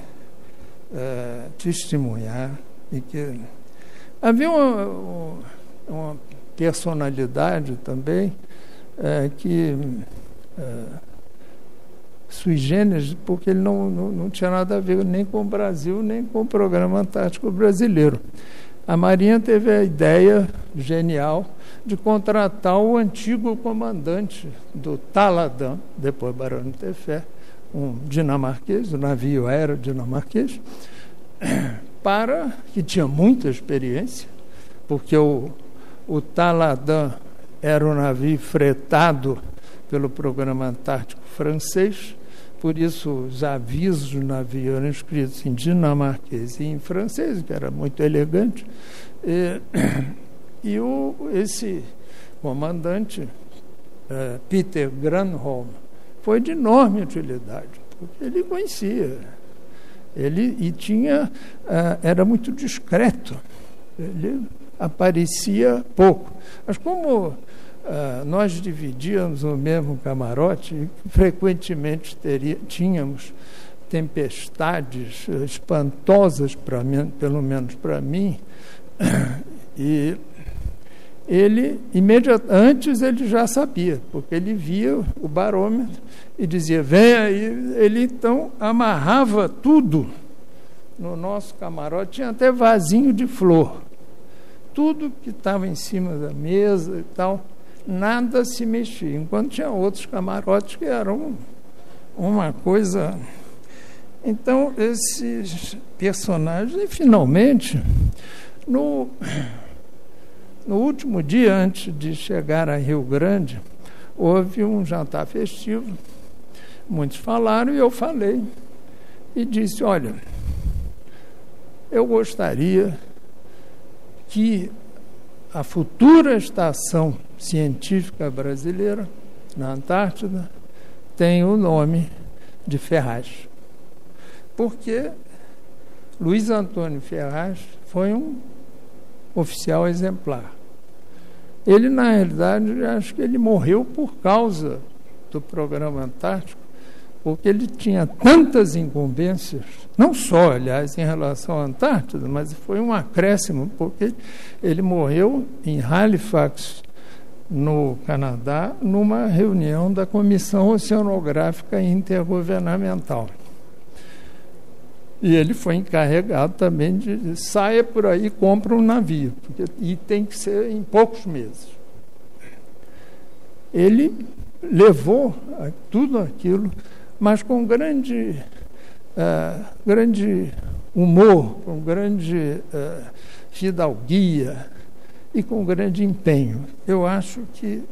testemunhar, e que havia uma personalidade também que sui generis, porque ele não tinha nada a ver nem com o Brasil, nem com o Programa Antártico Brasileiro. A Marinha teve a ideia genial de contratar o antigo comandante do Taladã, depois Barão de Tefé, um dinamarquês, o navio aéreo dinamarquês, que tinha muita experiência, porque o Taladã era um navio fretado pelo Programa Antártico francês, por isso os avisos do navio eram escritos em dinamarquês e em francês, que era muito elegante. Esse comandante, Peter Granholm, foi de enorme utilidade, porque ele conhecia, era muito discreto, ele aparecia pouco. Mas como nós dividíamos o mesmo camarote, frequentemente tínhamos tempestades espantosas, pelo menos para mim, e ele, antes ele já sabia, porque ele via o barômetro e dizia, vem aí. Ele então amarrava tudo no nosso camarote, tinha até vasinho de flor, tudo que estava em cima da mesa e tal, nada se mexia, enquanto tinha outros camarotes que eram uma coisa. Então, esses personagens, e finalmente, no último dia, antes de chegar a Rio Grande, houve um jantar festivo, muitos falaram e eu falei, e disse, olha, eu gostaria que a futura estação científica brasileira na Antártida tem o nome de Ferraz, porque Luiz Antônio Ferraz foi um oficial exemplar. Ele, na realidade, acho que ele morreu por causa do Programa Antártico, porque ele tinha tantas incumbências, não só, aliás, em relação à Antártida, mas foi um acréscimo, porque ele morreu em Halifax, no Canadá, numa reunião da Comissão Oceanográfica Intergovernamental. E ele foi encarregado também de saia por aí e compra um navio, e tem que ser em poucos meses. Ele levou tudo aquilo, mas com grande humor, com grande fidalguia e com grande empenho. Eu acho que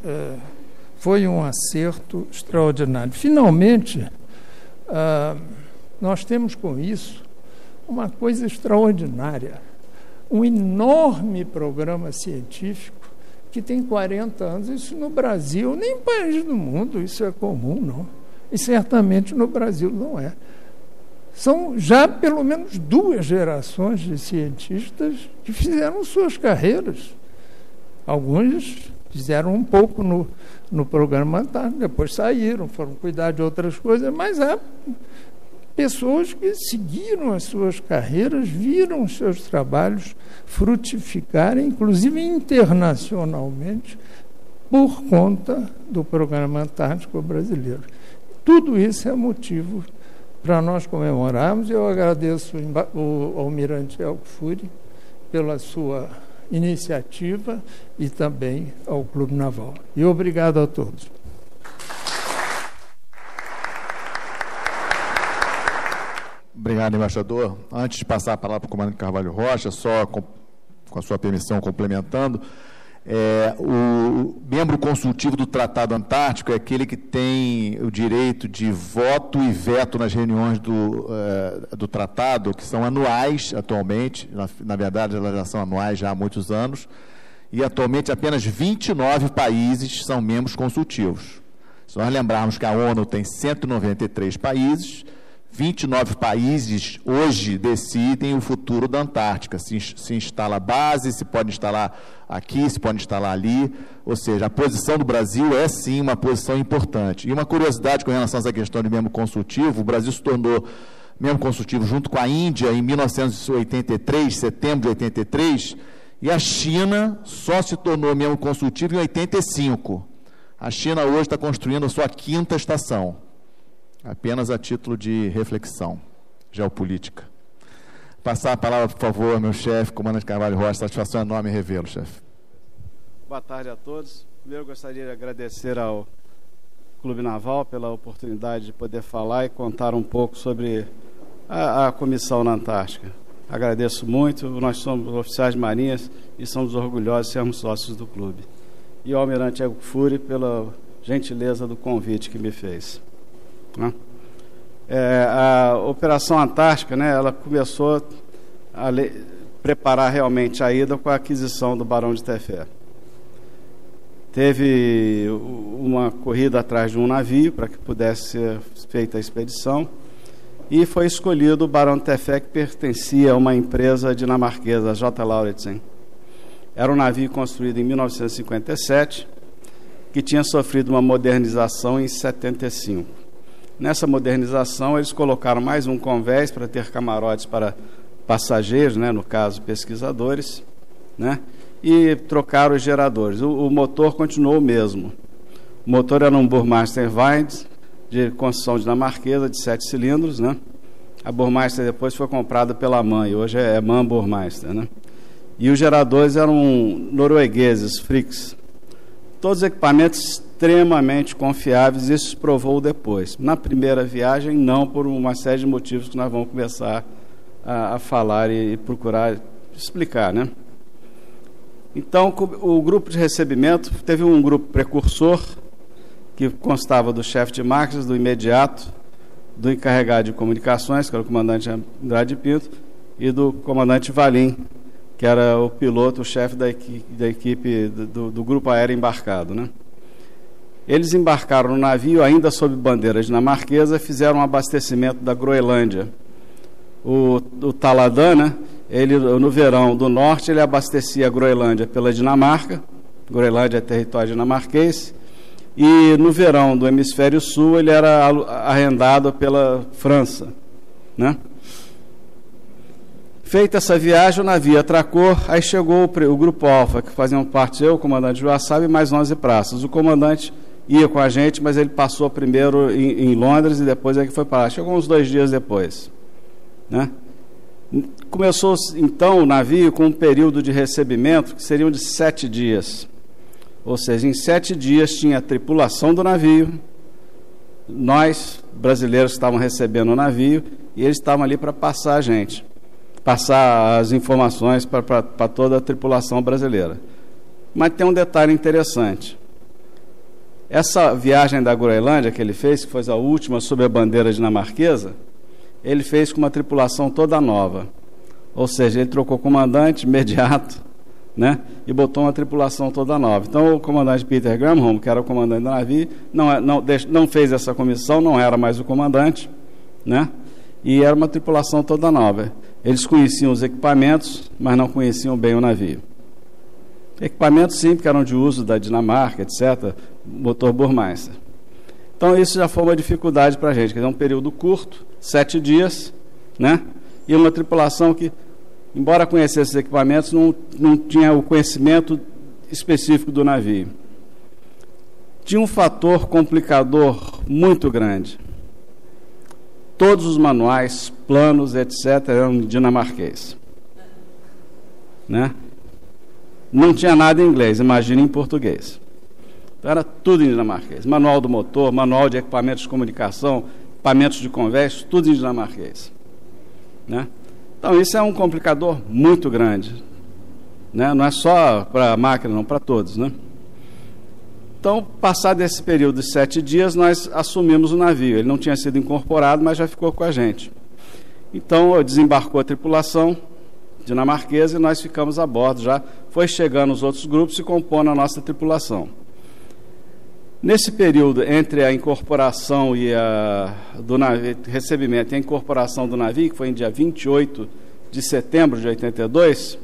foi um acerto extraordinário. Finalmente, nós temos com isso uma coisa extraordinária, um enorme programa científico que tem 40 anos. Isso no Brasil, nem em país do mundo isso é comum, não. E certamente no Brasil não é. São já pelo menos 2 gerações de cientistas que fizeram suas carreiras. Alguns fizeram um pouco no Programa Antártico, depois saíram, foram cuidar de outras coisas, mas há pessoas que seguiram as suas carreiras, viram os seus trabalhos frutificarem, inclusive internacionalmente, por conta do Programa Antártico Brasileiro. Tudo isso é motivo para nós comemorarmos. Eu agradeço o almirante Elco Fury pela sua iniciativa e também ao Clube Naval. E obrigado a todos. Obrigado, embaixador. Antes de passar a palavra para o comandante Carvalho Rocha, só com a sua permissão, complementando, O membro consultivo do Tratado Antártico é aquele que tem o direito de voto e veto nas reuniões do tratado, que são anuais atualmente. Na verdade, elas já são anuais já há muitos anos, e atualmente apenas 29 países são membros consultivos. Se nós lembrarmos que a ONU tem 193 países, 29 países hoje decidem o futuro da Antártica, se instala base, se pode instalar aqui, se pode instalar ali, ou seja, a posição do Brasil é sim uma posição importante. E uma curiosidade com relação a essa questão de membro consultivo, o Brasil se tornou membro consultivo junto com a Índia em 1983, setembro de 83, e a China só se tornou membro consultivo em 85. A China hoje está construindo a sua 5ª estação. Apenas a título de reflexão geopolítica. Passar a palavra, por favor, ao meu chefe, comandante Carvalho Rocha. Satisfação enorme revê-lo, chefe. Boa tarde a todos. Primeiro, gostaria de agradecer ao Clube Naval pela oportunidade de poder falar e contar um pouco sobre a comissão na Antártica. Agradeço muito. Nós somos oficiais de marinhas e somos orgulhosos de sermos sócios do clube. E ao almirante Ego Fury pela gentileza do convite que me fez. A Operação Antártica, ela começou a preparar realmente a ida com a aquisição do Barão de Tefé. Teve uma corrida atrás de um navio para que pudesse ser feita a expedição e foi escolhido o Barão de Tefé, que pertencia a uma empresa dinamarquesa, a J. Lauritzen. Era um navio construído em 1957 que tinha sofrido uma modernização em 75. Nessa modernização, eles colocaram mais um convés para ter camarotes para passageiros, no caso, pesquisadores, e trocaram os geradores. O motor continuou o mesmo. O motor era um Burmeister Wind, de construção dinamarquesa, de 7 cilindros. A Burmeister depois foi comprada pela MAN, e hoje é MAN Burmeister. E os geradores eram noruegueses, Fricks. Todos os equipamentos extremamente confiáveis, isso se provou depois. Na primeira viagem, não, por uma série de motivos que nós vamos começar a falar e procurar explicar, Então, o grupo de recebimento, teve um grupo precursor, que constava do chefe de máquinas, do imediato, do encarregado de comunicações, que era o comandante Andrade Pinto, e do comandante Valim, que era o piloto, o chefe da equipe do grupo aéreo embarcado, Eles embarcaram no navio, ainda sob bandeira dinamarquesa, fizeram um abastecimento da Groenlândia. O Taladã, ele, no verão do norte, ele abastecia a Groenlândia pela Dinamarca, Groenlândia é território dinamarquês, e no verão do hemisfério sul, ele era arrendado pela França, Feita essa viagem, o navio atracou, aí chegou o grupo Alfa, que faziam parte eu, o comandante Joaçaba e mais 11 praças. O comandante ia com a gente, mas ele passou primeiro em Londres e depois é que foi para lá. Chegou uns 2 dias depois. Começou, então, o navio com um período de recebimento que seriam de 7 dias. Ou seja, em 7 dias tinha a tripulação do navio, nós, brasileiros, estavam recebendo o navio e eles estavam ali para passar a gente. Passar as informações para toda a tripulação brasileira. Mas tem um detalhe interessante. Essa viagem da Groenlândia que ele fez, que foi a última sob a bandeira dinamarquesa, ele fez com uma tripulação toda nova. Ou seja, ele trocou comandante imediato, e botou uma tripulação toda nova. Então, o comandante Peter Granholm, que era o comandante do navio, não fez essa comissão, não era mais o comandante, e era uma tripulação toda nova. Eles conheciam os equipamentos, mas não conheciam bem o navio. Equipamentos, sim, que eram de uso da Dinamarca, etc., motor Burmeister. Então, isso já foi uma dificuldade para a gente, quer dizer, um período curto, 7 dias, e uma tripulação que, embora conhecesse os equipamentos, não tinha o conhecimento específico do navio. Tinha um fator complicador muito grande. Todos os manuais, planos, etc., eram dinamarquês. Não tinha nada em inglês, imagina em português. Então era tudo em dinamarquês. Manual do motor, manual de equipamentos de comunicação, equipamentos de convés, tudo em dinamarquês. Então isso é um complicador muito grande. né? Não é só para a máquina, não, para todos, né? Então, passado esse período de 7 dias, nós assumimos o navio. Ele não tinha sido incorporado, mas já ficou com a gente. Então, desembarcou a tripulação dinamarquesa e nós ficamos a bordo. Já foi chegando os outros grupos e compondo a nossa tripulação. Nesse período entre a incorporação e do navio, recebimento e a incorporação do navio, que foi em dia 28 de setembro de 82,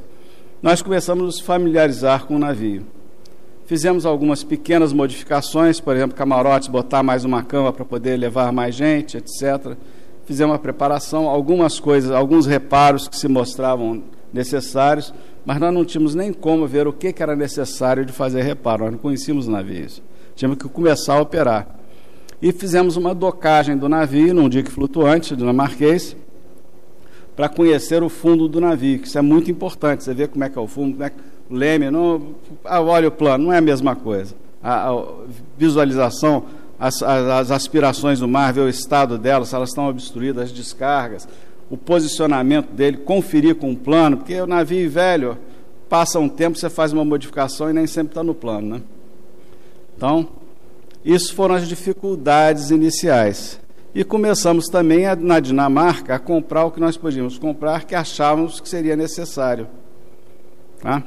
nós começamos a nos familiarizar com o navio. Fizemos algumas pequenas modificações, por exemplo, camarotes, botar mais uma cama para poder levar mais gente, etc. Fizemos uma preparação, algumas coisas, alguns reparos que se mostravam necessários, mas nós não tínhamos nem como ver o que era necessário de fazer reparo, nós não conhecíamos os navios. Tínhamos que começar a operar. E fizemos uma docagem do navio num dique flutuante dinamarquês para conhecer o fundo do navio, que isso é muito importante. Você vê como é que é o fundo, como é que o leme, não, olha o plano, não é a mesma coisa. A visualização, as aspirações do mar, ver o estado delas, se elas estão obstruídas, as descargas, o posicionamento dele, conferir com o plano, porque o navio velho, passa um tempo, você faz uma modificação e nem sempre está no plano, né? Então, isso foram as dificuldades iniciais. E começamos também, na Dinamarca, a comprar o que nós podíamos comprar, que achávamos que seria necessário. Tá?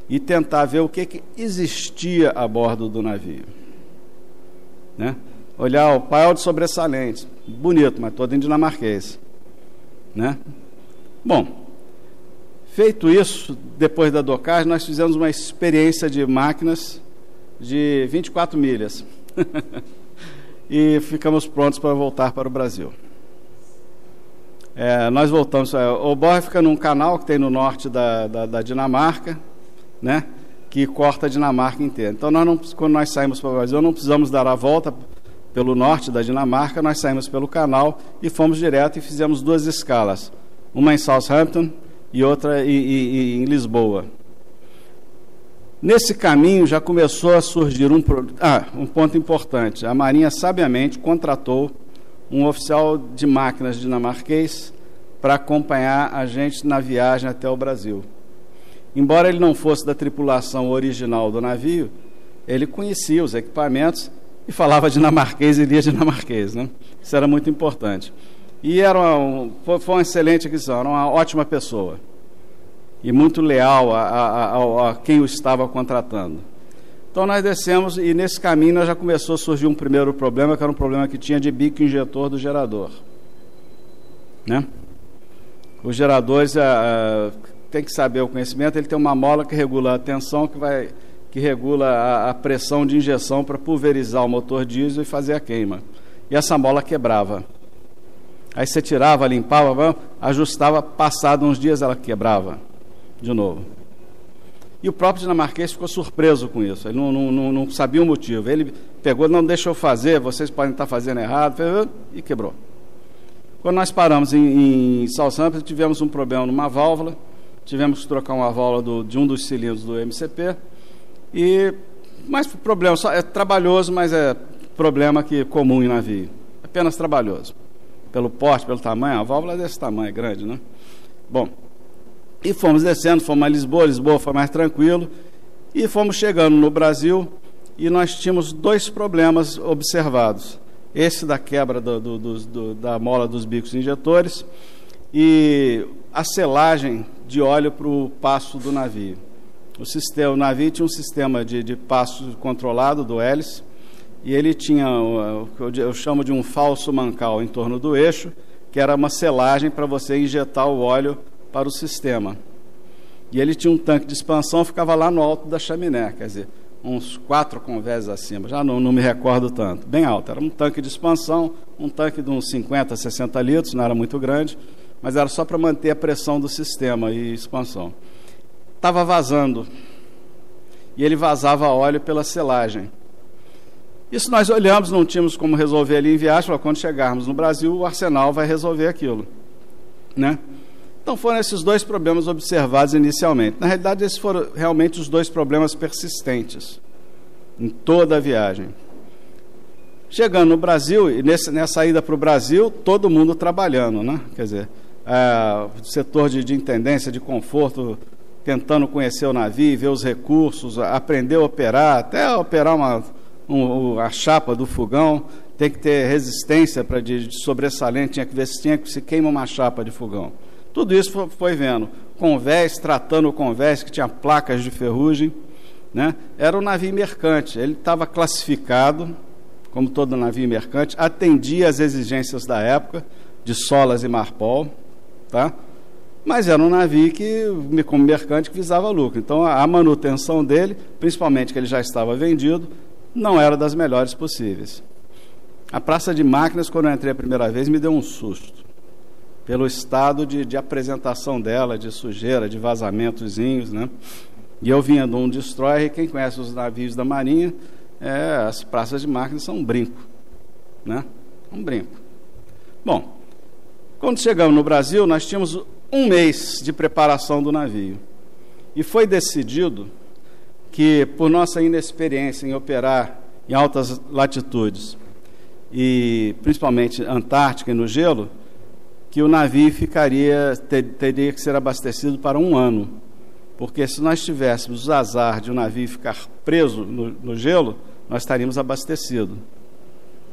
E tentar ver o que existia a bordo do navio. Né? Olhar o painel de sobressalentes, bonito, mas todo em dinamarquês. Né? Bom, feito isso, depois da docagem, nós fizemos uma experiência de máquinas de 24 milhas. E ficamos prontos para voltar para o Brasil. Nós voltamos. O Borre fica num canal que tem no norte da Dinamarca, né, que corta a Dinamarca inteira. Então, quando nós saímos para o Brasil, não precisamos dar a volta pelo norte da Dinamarca, nós saímos pelo canal e fomos direto e fizemos 2 escalas. Uma em Southampton e outra em Lisboa. Nesse caminho já começou a surgir um ponto importante. A Marinha sabiamente contratou um oficial de máquinas dinamarquês para acompanhar a gente na viagem até o Brasil. Embora ele não fosse da tripulação original do navio, ele conhecia os equipamentos e falava dinamarquês e lia dinamarquês, né? Isso era muito importante. E foi uma excelente aquisição, era uma ótima pessoa. E muito leal a quem o estava contratando. Então nós descemos e nesse caminho já começou a surgir um primeiro problema, que era um problema que tinha de bico injetor do gerador. Né? Os geradores, tem que saber o conhecimento, ele tem uma mola que regula a tensão, que regula a pressão de injeção para pulverizar o motor diesel e fazer a queima. E essa mola quebrava. Aí você tirava, limpava, ajustava, passado uns dias ela quebrava de novo. E o próprio dinamarquês ficou surpreso com isso. Ele não sabia o motivo. Ele pegou, não, deixa eu fazer, vocês podem estar fazendo errado, e quebrou. Quando nós paramos em Southampton, tivemos um problema numa válvula, tivemos que trocar uma válvula de um dos cilindros do MCP, mas problema, é trabalhoso, mas é problema comum em navio. Apenas trabalhoso. Pelo porte, pelo tamanho, a válvula é desse tamanho, grande, né? Bom, e fomos descendo, fomos a Lisboa foi mais tranquilo, e fomos chegando no Brasil, e nós tínhamos 2 problemas observados. Esse da quebra da mola dos bicos injetores e a selagem de óleo para o passo do navio. O navio tinha um sistema de passo controlado do hélice, e ele tinha o que eu chamo de um falso mancal em torno do eixo, que era uma selagem para você injetar o óleo para o sistema. E ele tinha um tanque de expansão, ficava lá no alto da chaminé, quer dizer, uns 4 convéses acima, já não me recordo tanto, bem alto. Era um tanque de expansão, um tanque de uns 50, 60 litros, não era muito grande, mas era só para manter a pressão do sistema e expansão. Estava vazando, e ele vazava óleo pela selagem. Isso nós olhamos, não tínhamos como resolver ali em viagem, falou, quando chegarmos no Brasil, o Arsenal vai resolver aquilo, né? Então foram esses 2 problemas observados inicialmente. Na realidade, esses foram realmente os 2 problemas persistentes em toda a viagem. Chegando no Brasil, e nessa ida para o Brasil, todo mundo trabalhando, né? Quer dizer, o setor de intendência, de conforto, tentando conhecer o navio, ver os recursos, aprender a operar, até operar a chapa do fogão, tem que ter resistência de sobressalente, tinha que ver se queima uma chapa de fogão. Tudo isso foi vendo. Convés, tratando o convés, que tinha placas de ferrugem, né? Era um navio mercante, ele estava classificado, como todo navio mercante, atendia às exigências da época, de Solas e Marpol, tá? Mas era um navio como mercante, que visava lucro. Então, a manutenção dele, principalmente que ele já estava vendido, não era das melhores possíveis. A praça de máquinas, quando eu entrei a primeira vez, me deu um susto, pelo estado de apresentação dela, de sujeira, de vazamentozinhos, né? E eu vinha de um destroyer, e quem conhece os navios da Marinha, as praças de máquinas são um brinco, né? Um brinco. Bom, quando chegamos no Brasil, nós tínhamos 1 mês de preparação do navio. E foi decidido que, por nossa inexperiência em operar em altas latitudes, e principalmente Antártica e no gelo, que o navio teria que ser abastecido para 1 ano. Porque se nós tivéssemos o azar de o navio ficar preso no gelo, nós estaríamos abastecidos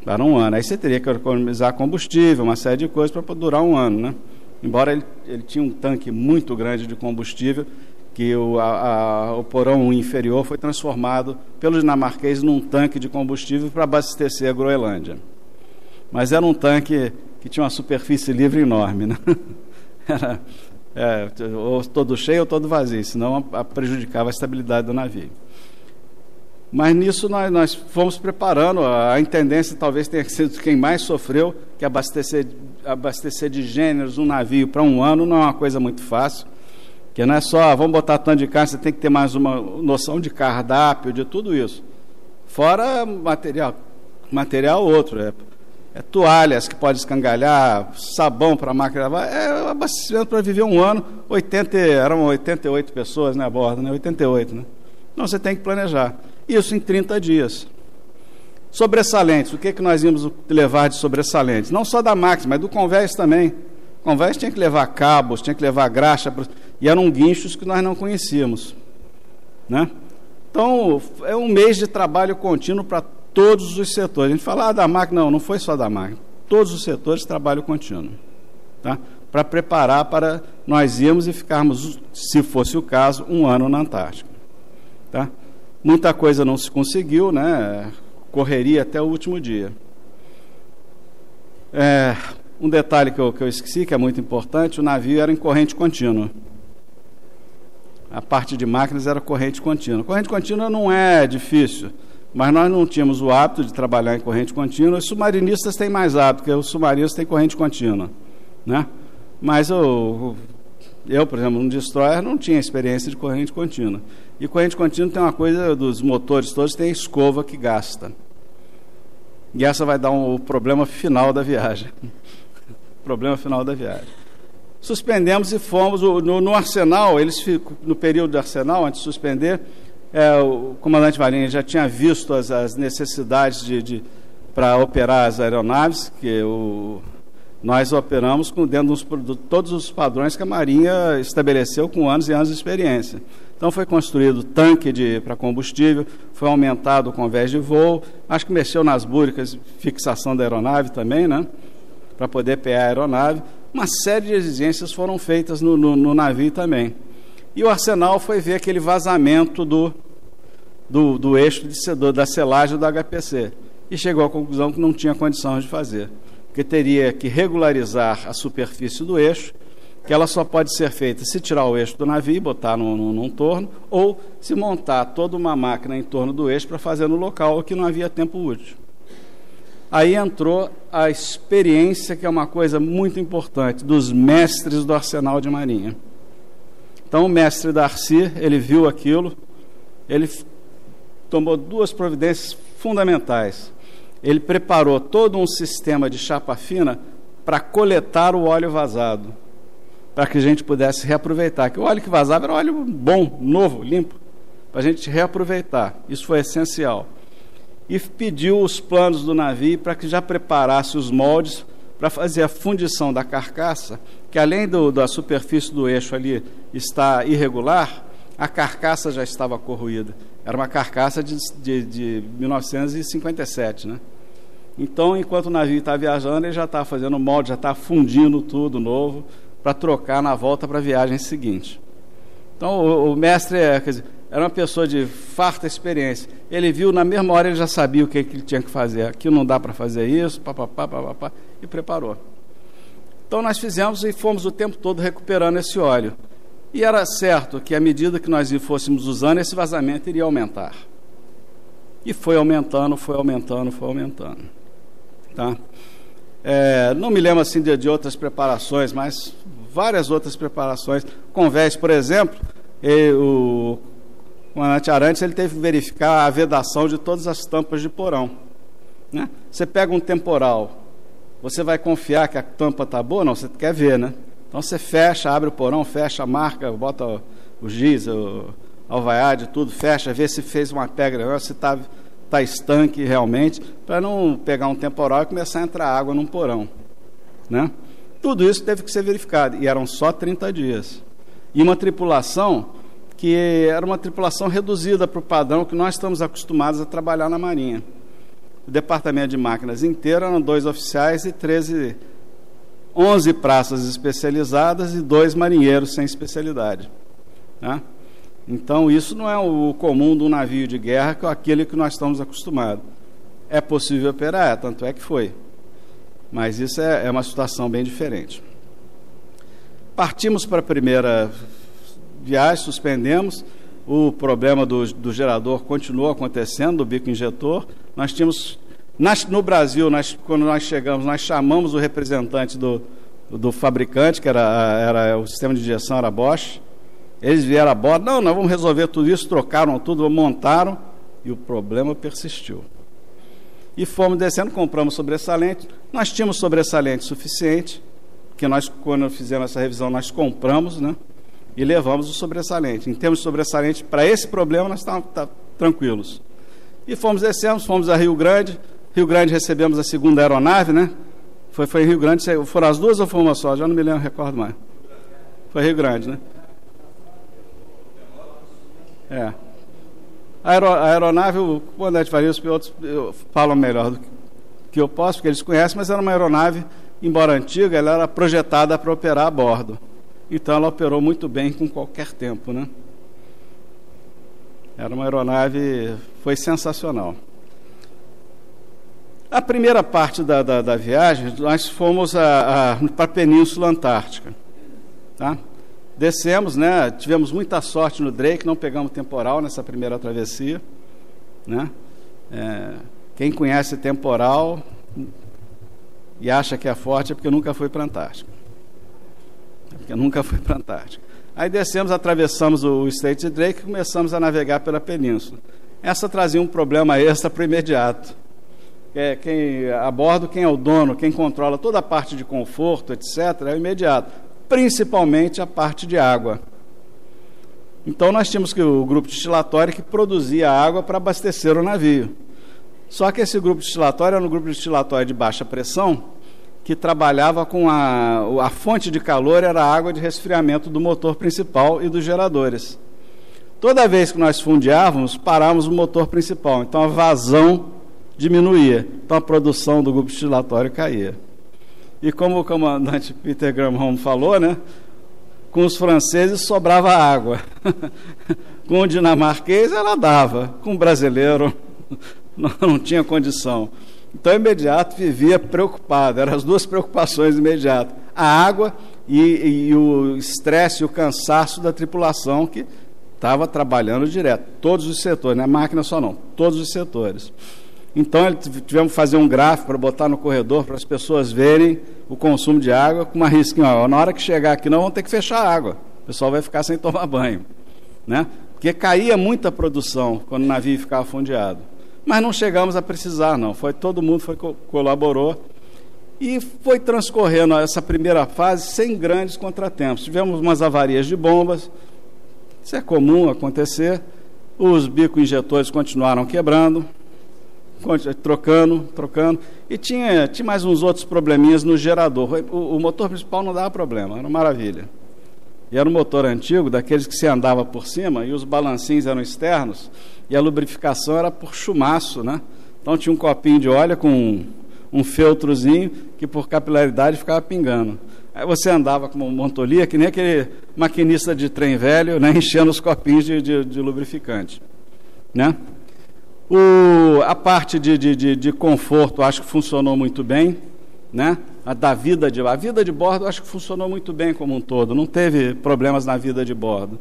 para 1 ano. Aí você teria que economizar combustível, uma série de coisas para durar 1 ano, né? Embora ele tinha um tanque muito grande de combustível, que o porão inferior foi transformado pelo dinamarquês num tanque de combustível para abastecer a Groenlândia. Mas era um tanque que tinha uma superfície livre enorme, né? Era ou todo cheio ou todo vazio, senão prejudicava a estabilidade do navio. Mas nisso nós fomos preparando. A intendência talvez tenha sido quem mais sofreu, que abastecer de gêneros um navio para 1 ano não é uma coisa muito fácil, que não é só, vamos botar tanto de carne, você tem que ter mais uma noção de cardápio, de tudo isso. Fora material outro, toalhas que pode escangalhar, sabão para a máquina, abastecimento para viver 1 ano. Eram 88 pessoas, né, a bordo, né? 88, né? Então você tem que planejar. Isso em 30 dias. Sobressalentes, o que nós íamos levar de sobressalentes? Não só da máquina, mas do convés também. O convés tinha que levar cabos, tinha que levar graxa, e eram guinchos que nós não conhecíamos, né? Então, é 1 mês de trabalho contínuo para todos os setores. A gente fala da máquina, não foi só da máquina. Todos os setores de trabalho contínuo, tá? Para preparar para nós irmos e ficarmos, se fosse o caso, 1 ano na Antártica, tá? Muita coisa não se conseguiu, né? Correria até o último dia. Um detalhe que eu esqueci, que é muito importante: o navio era em corrente contínua. A parte de máquinas era corrente contínua. Corrente contínua não é difícil, mas nós não tínhamos o hábito de trabalhar em corrente contínua. Os submarinistas têm mais hábito, porque os submarinos têm corrente contínua, né? Mas eu, por exemplo, no destroyer não tinha experiência de corrente contínua. E corrente contínua tem uma coisa, dos motores todos tem escova que gasta. E essa vai dar o problema final da viagem. Problema final da viagem. Suspendemos e fomos no arsenal. No período do arsenal, antes de suspender, o comandante Marinha já tinha visto as necessidades para operar as aeronaves, que nós operamos dentro de todos os padrões que a Marinha estabeleceu com anos e anos de experiência. Então foi construído tanque para combustível, foi aumentado o convés de voo, acho que mexeu nas búricas, fixação da aeronave também, né? Para poder pegar a aeronave. Uma série de exigências foram feitas no navio também. E o arsenal foi ver aquele vazamento do eixo da selagem do HPC. E chegou à conclusão que não tinha condições de fazer, porque teria que regularizar a superfície do eixo, que ela só pode ser feita se tirar o eixo do navio e botar num torno, ou se montar toda uma máquina em torno do eixo para fazer no local, o que não havia tempo útil. Aí entrou a experiência, que é uma coisa muito importante, dos mestres do Arsenal de Marinha. Então o mestre Darcy, ele viu aquilo, ele tomou 2 providências fundamentais. Ele preparou todo um sistema de chapa fina para coletar o óleo vazado, para que a gente pudesse reaproveitar. Que o óleo que vazava era óleo bom, novo, limpo, para a gente reaproveitar. Isso foi essencial. E pediu os planos do navio para que já preparasse os moldes para fazer a fundição da carcaça, que além da superfície do eixo ali estar irregular, a carcaça já estava corroída. Era uma carcaça de 1957, né? Então, enquanto o navio está viajando, ele já está fazendo molde, já está fundindo tudo novo para trocar na volta para a viagem seguinte. Então, o mestre quer dizer, era uma pessoa de farta experiência. Ele viu, na mesma hora ele já sabia o que ele tinha que fazer. Aqui não dá para fazer isso, papapá, e preparou. Então, nós fizemos e fomos o tempo todo recuperando esse óleo. E era certo que, à medida que nós fôssemos usando, esse vazamento iria aumentar. E foi aumentando. Tá? Não me lembro assim de outras preparações, mas várias outras preparações. Convés, por exemplo, o comandante Arantes, ele teve que verificar a vedação de todas as tampas de porão, né? Você pega um temporal, você vai confiar que a tampa está boa? Não, você quer ver, né? Então você fecha, abre o porão, fecha, marca, bota o giz, o alvaiade, tudo, fecha, vê se fez uma pedra, se está estanque realmente, para não pegar um temporal e começar a entrar água num porão, né? Tudo isso teve que ser verificado, e eram só 30 dias. E uma tripulação que era uma tripulação reduzida para o padrão que nós estamos acostumados a trabalhar na Marinha. O departamento de máquinas inteiro eram 2 oficiais e 11 praças especializadas e 2 marinheiros sem especialidade, tá? Então, isso não é o comum de um navio de guerra, que é aquele que nós estamos acostumados. É possível operar? Tanto é que foi. Mas isso é uma situação bem diferente. Partimos para a primeira viagem, suspendemos. O problema do gerador continuou acontecendo, do bico injetor. Nós tínhamos... No Brasil, quando nós chegamos, nós chamamos o representante do fabricante, que era o sistema de injeção, era Bosch. Eles vieram a bordo, não, nós vamos resolver tudo isso, trocaram tudo, montaram, e o problema persistiu. E fomos descendo, compramos sobressalente. Nós tínhamos sobressalente suficiente, que nós, quando fizemos essa revisão, nós compramos, né? E levamos o sobressalente. Em termos de sobressalente, para esse problema, nós estávamos tranquilos. E fomos descendo, fomos a Rio Grande. Rio Grande recebemos a segunda aeronave, né? Foi em Rio Grande, foram as duas ou foi uma só? Já não me lembro, recordo mais. Foi Rio Grande, né? A aeronave, o comandante Faria, os pilotos falam melhor do que eu posso, porque eles conhecem, mas era uma aeronave, embora antiga, ela era projetada para operar a bordo. Então ela operou muito bem com qualquer tempo, né? Era uma aeronave, foi sensacional. A primeira parte da viagem, nós fomos para a Península Antártica, tá? Descemos, né? Tivemos muita sorte no Drake, não pegamos temporal nessa primeira travessia, né? Quem conhece temporal e acha que é forte é porque nunca foi para a Antártica. Aí descemos, atravessamos o Strait de Drake e começamos a navegar pela península. Essa trazia um problema extra para o imediato. A bordo, quem é o dono, quem controla toda a parte de conforto, etc., é o imediato, principalmente a parte de água. Então nós tínhamos o grupo destilatório que produzia água para abastecer o navio. Só que esse grupo destilatório era um grupo destilatório de baixa pressão, que trabalhava com a fonte de calor, era a água de resfriamento do motor principal e dos geradores. Toda vez que nós fundeávamos, parávamos o motor principal, então a vazão diminuía, então a produção do grupo destilatório caía. E como o comandante Peter Granholm falou, né, com os franceses sobrava água, com o dinamarquês ela dava, com o brasileiro não tinha condição. Então, imediato vivia preocupado, eram as duas preocupações imediatas, a água e o estresse e o cansaço da tripulação que estava trabalhando direto, todos os setores, não é máquina só não, todos os setores. Então, tivemos que fazer um gráfico para botar no corredor, para as pessoas verem o consumo de água, com uma risquinha, ó, na hora que chegar aqui não, vão ter que fechar a água, o pessoal vai ficar sem tomar banho, né? Porque caía muita produção quando o navio ficava fundeado. Mas não chegamos a precisar, não. Todo mundo colaborou e foi transcorrendo essa primeira fase sem grandes contratempos. Tivemos umas avarias de bombas, isso é comum acontecer, os bicos injetores continuaram quebrando, trocando. E tinha mais uns outros probleminhas no gerador. O motor principal não dava problema, era uma maravilha. E era um motor antigo, daqueles que se andava por cima, e os balancinhos eram externos, e a lubrificação era por chumaço, né? Então tinha um copinho de óleo com um feltrozinho que por capilaridade ficava pingando. Aí você andava com uma montolia, que nem aquele maquinista de trem velho, né, enchendo os copinhos de lubrificante, né? A parte de conforto acho que funcionou muito bem, né? A vida de bordo acho que funcionou muito bem como um todo, não teve problemas na vida de bordo,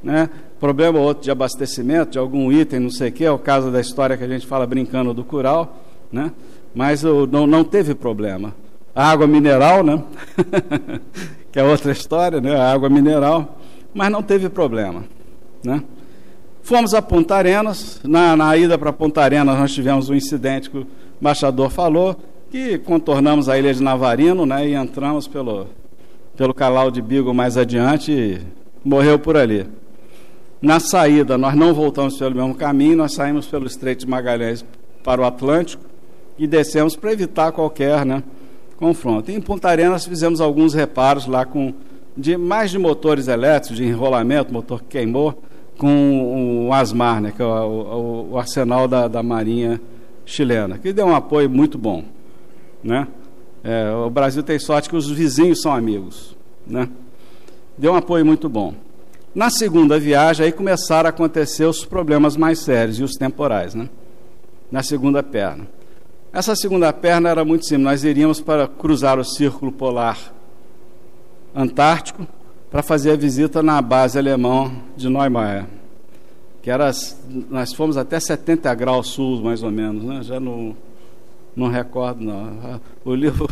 né? Problema ou outro de abastecimento de algum item, não sei o que, é o caso da história que a gente fala brincando do curau, né? Mas não teve problema. A água mineral, né? Que é outra história, né? A água mineral, mas não teve problema, né? Fomos a Punta Arenas. Na ida para Punta Arenas nós tivemos um incidente que o embaixador falou, que contornamos a ilha de Navarino, né, e entramos pelo canal de Beagle mais adiante e morreu por ali. Na saída, nós não voltamos pelo mesmo caminho, nós saímos pelo Estreito de Magalhães para o Atlântico e descemos para evitar qualquer, né, confronto. E em Punta Arenas fizemos alguns reparos lá mais de motores elétricos, de enrolamento, motor que queimou, com o ASMAR, né, que é o arsenal da Marinha chilena, que deu um apoio muito bom, né? O Brasil tem sorte que os vizinhos são amigos, né? Deu um apoio muito bom. Na segunda viagem, aí começaram a acontecer os problemas mais sérios e os temporais, né? Na segunda perna. Essa segunda perna era muito simples. Nós iríamos para cruzar o Círculo Polar Antártico para fazer a visita na base alemã de Neumayer, que nós fomos até 70 graus sul, mais ou menos, né? Já não recordo, não. O livro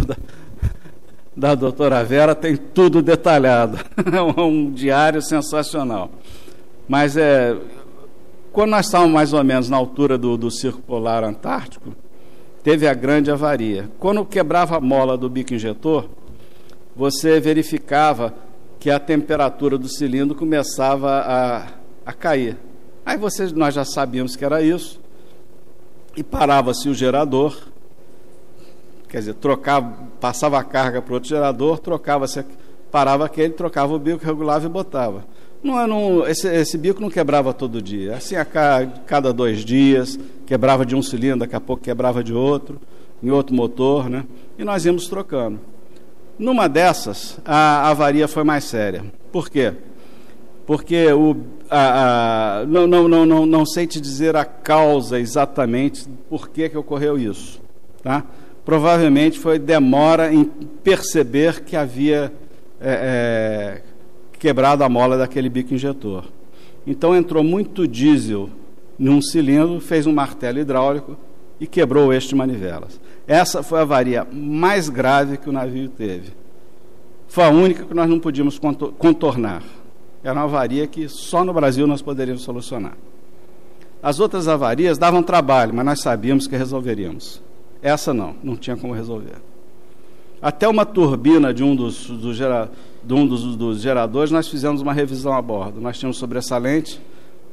da doutora Vera tem tudo detalhado. É um diário sensacional. Mas quando nós estávamos mais ou menos na altura do Círculo Polar Antártico, teve a grande avaria. Quando quebrava a mola do bico injetor, você verificava que a temperatura do cilindro começava a cair. Aí nós já sabíamos que era isso, e parava-se o gerador, quer dizer, passava a carga para outro gerador, parava aquele, trocava o bico, regulava e botava. Esse bico não quebrava todo dia, assim a cada 2 dias, quebrava de um cilindro, daqui a pouco quebrava de outro, em outro motor, né? E nós íamos trocando. Numa dessas, a avaria foi mais séria. Por quê? Porque não sei te dizer a causa exatamente por que ocorreu isso, tá? Provavelmente foi demora em perceber que havia quebrado a mola daquele bico injetor. Então entrou muito diesel num cilindro, fez um martelo hidráulico e quebrou o eixo de manivelas. Essa foi a avaria mais grave que o navio teve. Foi a única que nós não podíamos contornar. Era uma avaria que só no Brasil nós poderíamos solucionar. As outras avarias davam trabalho, mas nós sabíamos que resolveríamos. Essa não tinha como resolver. Até uma turbina de um dos geradores, nós fizemos uma revisão a bordo. Nós tínhamos sobressalente,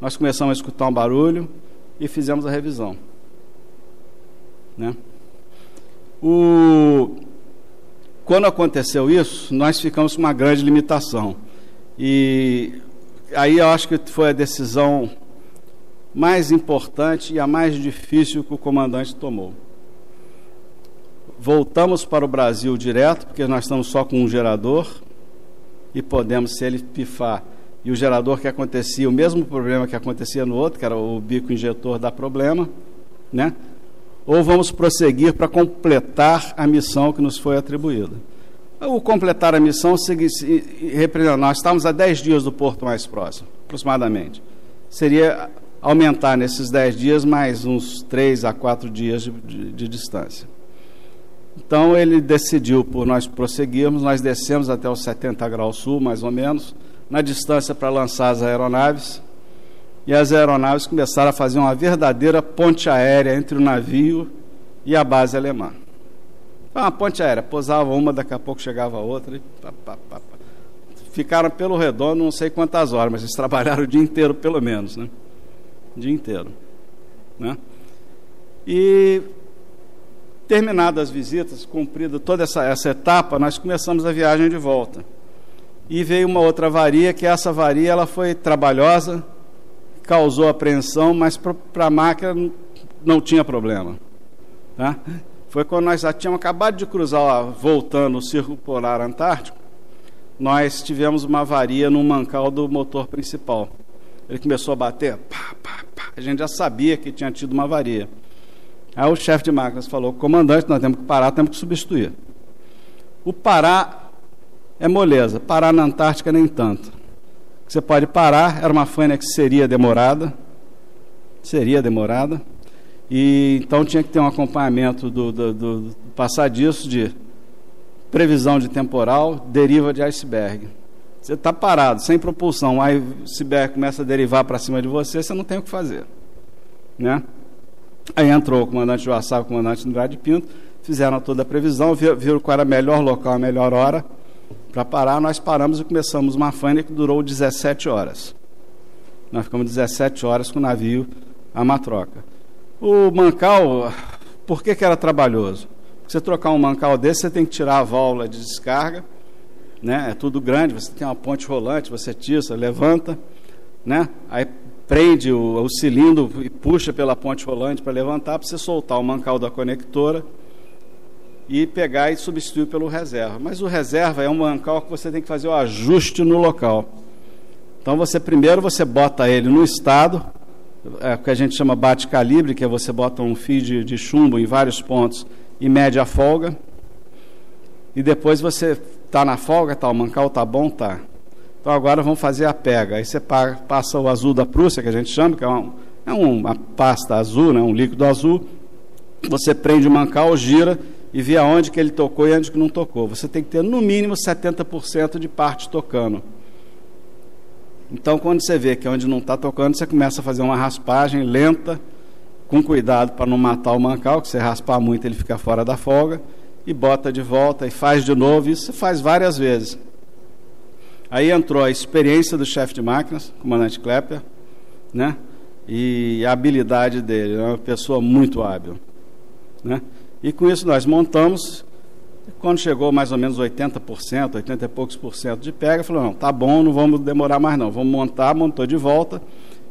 nós começamos a escutar um barulho e fizemos a revisão, né? Quando aconteceu isso, nós ficamos com uma grande limitação. E aí eu acho que foi a decisão mais importante e a mais difícil que o comandante tomou. Voltamos para o Brasil direto, porque nós estamos só com um gerador e podemos, se ele pifar e o gerador que acontecia, o mesmo problema que acontecia no outro, que era o bico injetor, dá problema, né? Ou vamos prosseguir para completar a missão que nos foi atribuída. O completar a missão, nós estamos a 10 dias do porto mais próximo, aproximadamente. Seria aumentar nesses 10 dias mais uns 3 a 4 dias de distância. Então ele decidiu por nós prosseguirmos, nós descemos até os 70 graus sul, mais ou menos, na distância para lançar as aeronaves, e as aeronaves começaram a fazer uma verdadeira ponte aérea entre o navio e a base alemã. Foi uma ponte aérea, pousava uma, daqui a pouco chegava a outra, e ficaram pelo redondo não sei quantas horas, mas eles trabalharam o dia inteiro pelo menos, né? O dia inteiro, né? E, terminadas as visitas, cumprida toda essa etapa, nós começamos a viagem de volta. E veio uma outra avaria, que essa avaria ela foi trabalhosa, causou apreensão, mas para a máquina não tinha problema. Tá? Foi quando nós já tínhamos acabado de cruzar, voltando o Círculo Polar Antártico, nós tivemos uma avaria no mancal do motor principal. Ele começou a bater, pá, pá, pá. A gente já sabia que tinha tido uma avaria. Aí o chefe de máquinas falou: comandante, nós temos que parar, temos que substituir. O parar é moleza, parar na Antártica nem tanto. Você pode parar, era uma faina que seria demorada, e então tinha que ter um acompanhamento do passadiço de previsão de temporal, deriva de iceberg. Você está parado, sem propulsão, aí o iceberg começa a derivar para cima de você, você não tem o que fazer, né? Aí entrou o comandante Joaçaba, o comandante Andrade Pinto, fizeram toda a previsão, viram qual era o melhor local, a melhor hora para parar. Nós paramos e começamos uma faina que durou 17 horas. Nós ficamos 17 horas com o navio a matroca. O mancal, por que era trabalhoso? Porque você trocar um mancal desse, você tem que tirar a válvula de descarga, né? É tudo grande, você tem uma ponte rolante, você tiça, levanta, né? Aí prende o cilindro e puxa pela ponte rolante para levantar, para você soltar o mancal da conectora e pegar e substituir pelo reserva. Mas o reserva é um mancal que você tem que fazer o ajuste no local. Então primeiro você bota ele no estado, o que a gente chama bate-calibre, que é você bota um fio de chumbo em vários pontos e mede a folga. E depois você está na folga, tá, o mancal está bom, tá. Então agora vamos fazer a pega. Aí você passa o azul da Prússia, que a gente chama, que é uma pasta azul, né, um líquido azul. Você prende o mancal, gira e vê aonde que ele tocou e onde que não tocou. Você tem que ter no mínimo 70% de parte tocando. Então quando você vê que onde não está tocando, você começa a fazer uma raspagem lenta, com cuidado para não matar o mancal, que se raspar muito ele fica fora da folga, e bota de volta e faz de novo. Isso você faz várias vezes. Aí entrou a experiência do chefe de máquinas, comandante Klepper, né? E a habilidade dele, é uma pessoa muito hábil, né? E com isso nós montamos. Quando chegou mais ou menos 80%, 80 e poucos por cento de pega, falou: não, tá bom, não vamos demorar mais não, vamos montar. Montou de volta,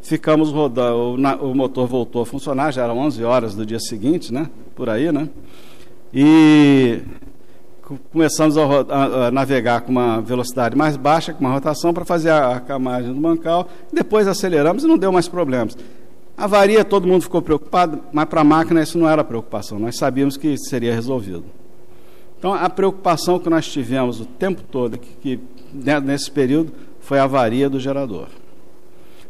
ficamos rodando, o motor voltou a funcionar, já eram 11 horas do dia seguinte, né? Por aí, né? E começamos a navegar com uma velocidade mais baixa, com uma rotação, para fazer a camagem do mancal. Depois aceleramos e não deu mais problemas. A avaria, todo mundo ficou preocupado, mas para a máquina isso não era preocupação, nós sabíamos que seria resolvido. Então a preocupação que nós tivemos o tempo todo, que nesse período, foi a avaria do gerador.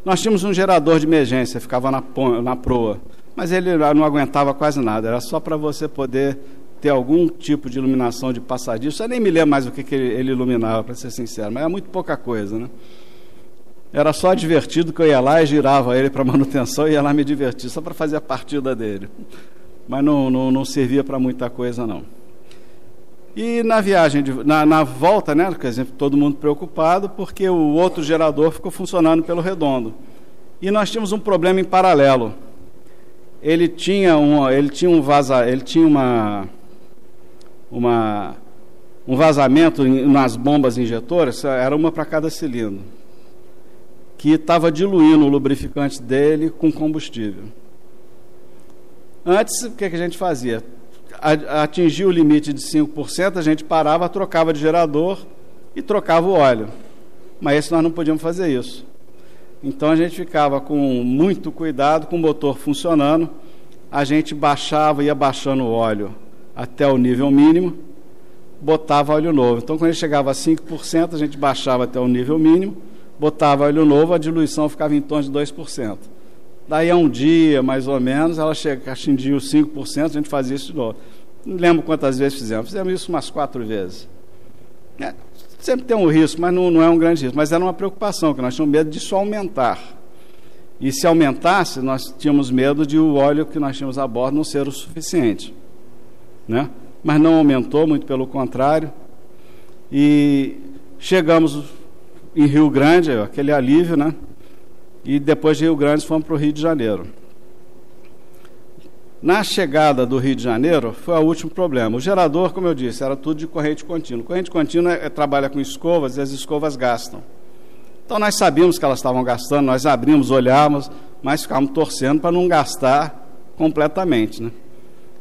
Nós tínhamos um gerador de emergência, ficava na proa, mas ele não aguentava quase nada, era só para você poder ter algum tipo de iluminação de passadiço. Eu nem me lembro mais o que ele iluminava, para ser sincero, mas era muito pouca coisa, né? Era só divertido que eu ia lá e girava ele para manutenção e ia lá me divertir, só para fazer a partida dele. Mas não servia para muita coisa, não. E na viagem, na volta, né, quer dizer, todo mundo preocupado, porque o outro gerador ficou funcionando pelo redondo. E nós tínhamos um problema em paralelo. Ele tinha um vazamento nas bombas injetoras, era uma para cada cilindro, que estava diluindo o lubrificante dele com combustível. Antes, o que a gente fazia? Atingia o limite de 5%, a gente parava, trocava de gerador e trocava o óleo. Mas nós não podíamos fazer isso. Então a gente ficava com muito cuidado, com o motor funcionando, a gente ia baixando o óleo até o nível mínimo, botava óleo novo. Então quando ele chegava a 5%, a gente baixava até o nível mínimo, botava óleo novo, a diluição ficava em torno de 2%. Daí a um dia, mais ou menos, ela atingia os 5%, a gente fazia isso de novo. Não lembro quantas vezes fizemos isso umas 4 vezes. Sempre tem um risco, mas não é um grande risco. Mas era uma preocupação, que nós tínhamos medo disso aumentar. E se aumentasse, nós tínhamos medo de o óleo que nós tínhamos a bordo não ser o suficiente, né? Mas não aumentou, muito pelo contrário. E chegamos em Rio Grande, aquele alívio, né? E depois de Rio Grande fomos para o Rio de Janeiro. Na chegada do Rio de Janeiro, foi o último problema. O gerador, como eu disse, era tudo de corrente contínua. Corrente contínua trabalha com escovas e as escovas gastam. Então, nós sabíamos que elas estavam gastando, nós abrimos, olhávamos, mas ficávamos torcendo para não gastar completamente, né?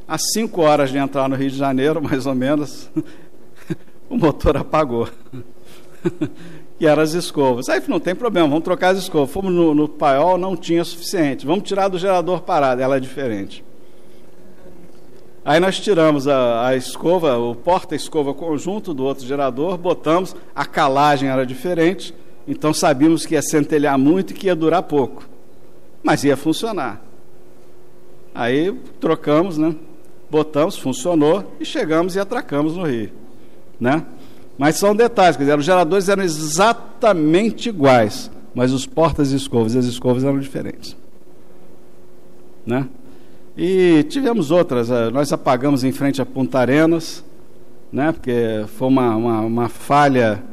Às 5 horas de entrar no Rio de Janeiro, mais ou menos, o motor apagou. E eram as escovas. Aí não tem problema, vamos trocar as escovas. Fomos no paiol, não tinha suficiente. Vamos tirar do gerador parado, ela é diferente. Aí nós tiramos a escova, o porta-escova conjunto do outro gerador, botamos, a calagem era diferente, então sabíamos que ia centelhar muito e que ia durar pouco. Mas ia funcionar. Aí trocamos, né? Botamos, funcionou e chegamos e atracamos no Rio, né? Mas são detalhes, quer dizer, os geradores eram exatamente iguais, mas os portas e escovas e as escovas eram diferentes, né? E tivemos outras, nós apagamos em frente a Punta Arenas, né? Porque foi uma falha,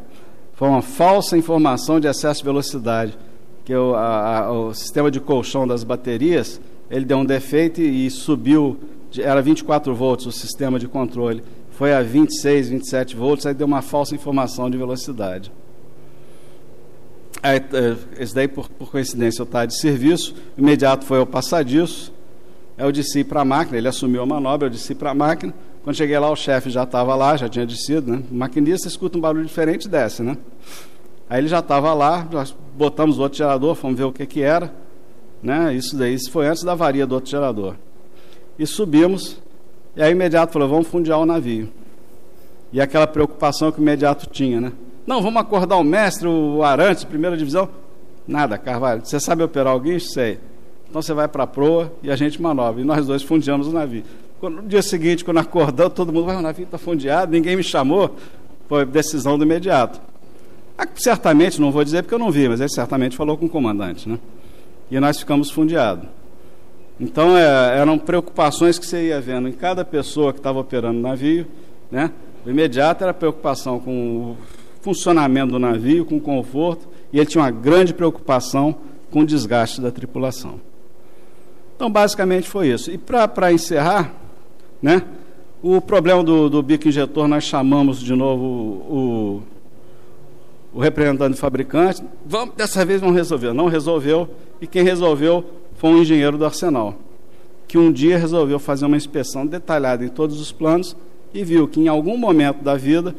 foi uma falsa informação de excesso de velocidade, que o sistema de colchão das baterias, ele deu um defeito e subiu, era 24 volts o sistema de controle, foi a 26, 27 volts, aí deu uma falsa informação de velocidade. Aí, esse daí, por coincidência, eu estava de serviço, imediato foi ao passadiço, aí eu desci para a máquina, ele assumiu a manobra, eu desci para a máquina, quando cheguei lá o chefe já estava lá, já tinha descido, né? O maquinista escuta um barulho diferente e desce, né? Aí ele já estava lá, nós botamos o outro gerador, fomos ver o que era, né? Isso foi antes da avaria do outro gerador. E subimos, e aí o imediato falou, vamos fundear o navio. E aquela preocupação que o imediato tinha, né? Não, vamos acordar o mestre, o Arantes, primeira divisão. Nada, Carvalho, você sabe operar o guincho? Sei. Então você vai para a proa e a gente manobra. E nós dois fundeamos o navio. No dia seguinte, quando acordou, todo mundo, o navio está fundeado, ninguém me chamou. Foi decisão do imediato. Certamente, não vou dizer porque eu não vi, mas ele certamente falou com o comandante, né? E nós ficamos fundeados. Então, eram preocupações que você ia vendo em cada pessoa que estava operando o navio, né? O imediato era preocupação com o funcionamento do navio, com o conforto, e ele tinha uma grande preocupação com o desgaste da tripulação. Então, basicamente foi isso. E para encerrar, né, o problema do bico injetor, nós chamamos de novo o representante do fabricante, dessa vez vamos resolver. Não resolveu, e quem resolveu foi um engenheiro do Arsenal, que um dia resolveu fazer uma inspeção detalhada em todos os planos e viu que em algum momento da vida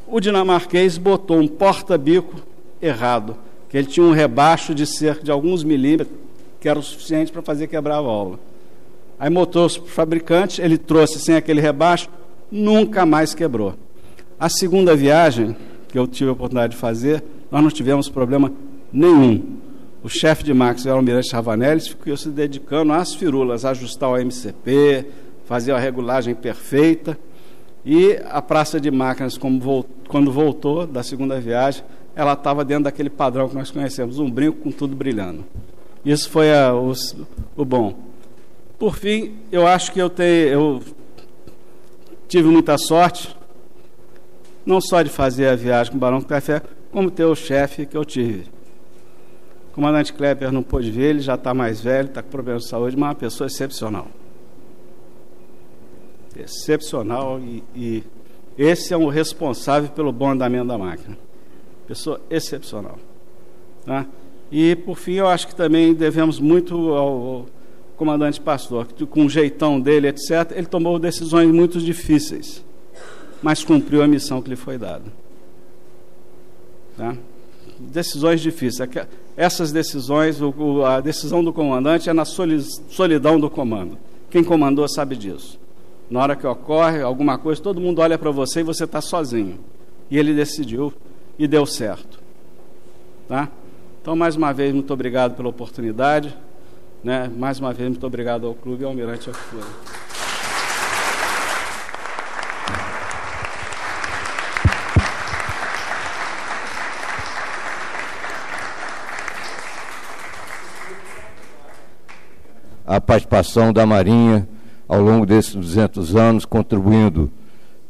o dinamarquês botou um porta-bico errado, que ele tinha um rebaixo de cerca de alguns milímetros, que era o suficiente para fazer quebrar a válvula. Aí mostrou-se para o fabricante, ele trouxe sem aquele rebaixo, nunca mais quebrou. A segunda viagem, que eu tive a oportunidade de fazer, nós não tivemos problema nenhum. O chefe de máquina, o almirante Ravanelli, ficou se dedicando às firulas, a ajustar o MCP, fazer a regulagem perfeita. E a praça de máquinas, quando voltou da segunda viagem, ela estava dentro daquele padrão que nós conhecemos, um brinco com tudo brilhando. Isso foi o bom. Por fim, eu acho que eu tive muita sorte, não só de fazer a viagem com o Barão do Café, como ter o chefe que eu tive. O comandante Klepper não pôde ver, ele já está mais velho, está com problemas de saúde, mas é uma pessoa excepcional. Excepcional, e esse é o responsável pelo bom andamento da máquina. Pessoa excepcional. Tá? E, por fim, eu acho que também devemos muito ao comandante Pastor, que com o jeitão dele, etc., ele tomou decisões muito difíceis, mas cumpriu a missão que lhe foi dada. Tá? Decisões difíceis. Essas decisões, a decisão do comandante é na solidão do comando. Quem comandou sabe disso. Na hora que ocorre alguma coisa, todo mundo olha para você e você está sozinho. E ele decidiu e deu certo. Tá? Então, mais uma vez, muito obrigado pela oportunidade. Né? Mais uma vez, muito obrigado ao clube e ao Almirante Alcântara. A participação da Marinha ao longo desses 200 anos, contribuindo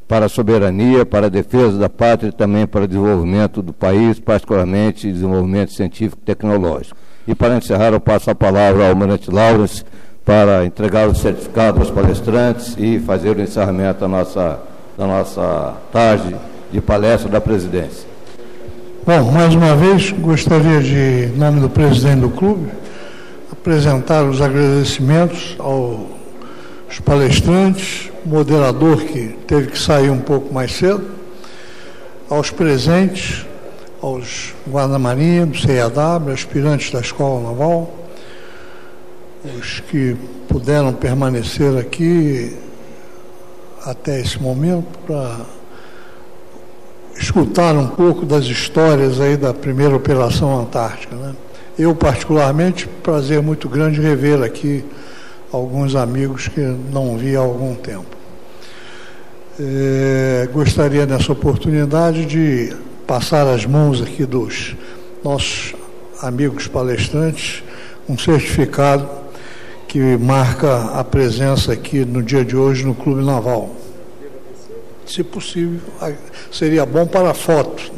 para a soberania, para a defesa da pátria e também para o desenvolvimento do país, particularmente desenvolvimento científico e tecnológico. E para encerrar, eu passo a palavra ao almirante Lawrence para entregar o certificado aos palestrantes e fazer o encerramento da nossa tarde de palestra da presidência. Bom, mais uma vez, gostaria de, em nome do presidente do clube, apresentar os agradecimentos aos palestrantes, moderador que teve que sair um pouco mais cedo, aos presentes, aos guarda-marinha do CEAW, aspirantes da Escola Naval, os que puderam permanecer aqui até esse momento para escutar um pouco das histórias aí da primeira Operação Antártica, né? Eu, particularmente, prazer muito grande rever aqui alguns amigos que não vi há algum tempo. Gostaria, nessa oportunidade, de passar as mãos aqui dos nossos amigos palestrantes um certificado que marca a presença aqui no dia de hoje no Clube Naval. Se possível, seria bom para a foto.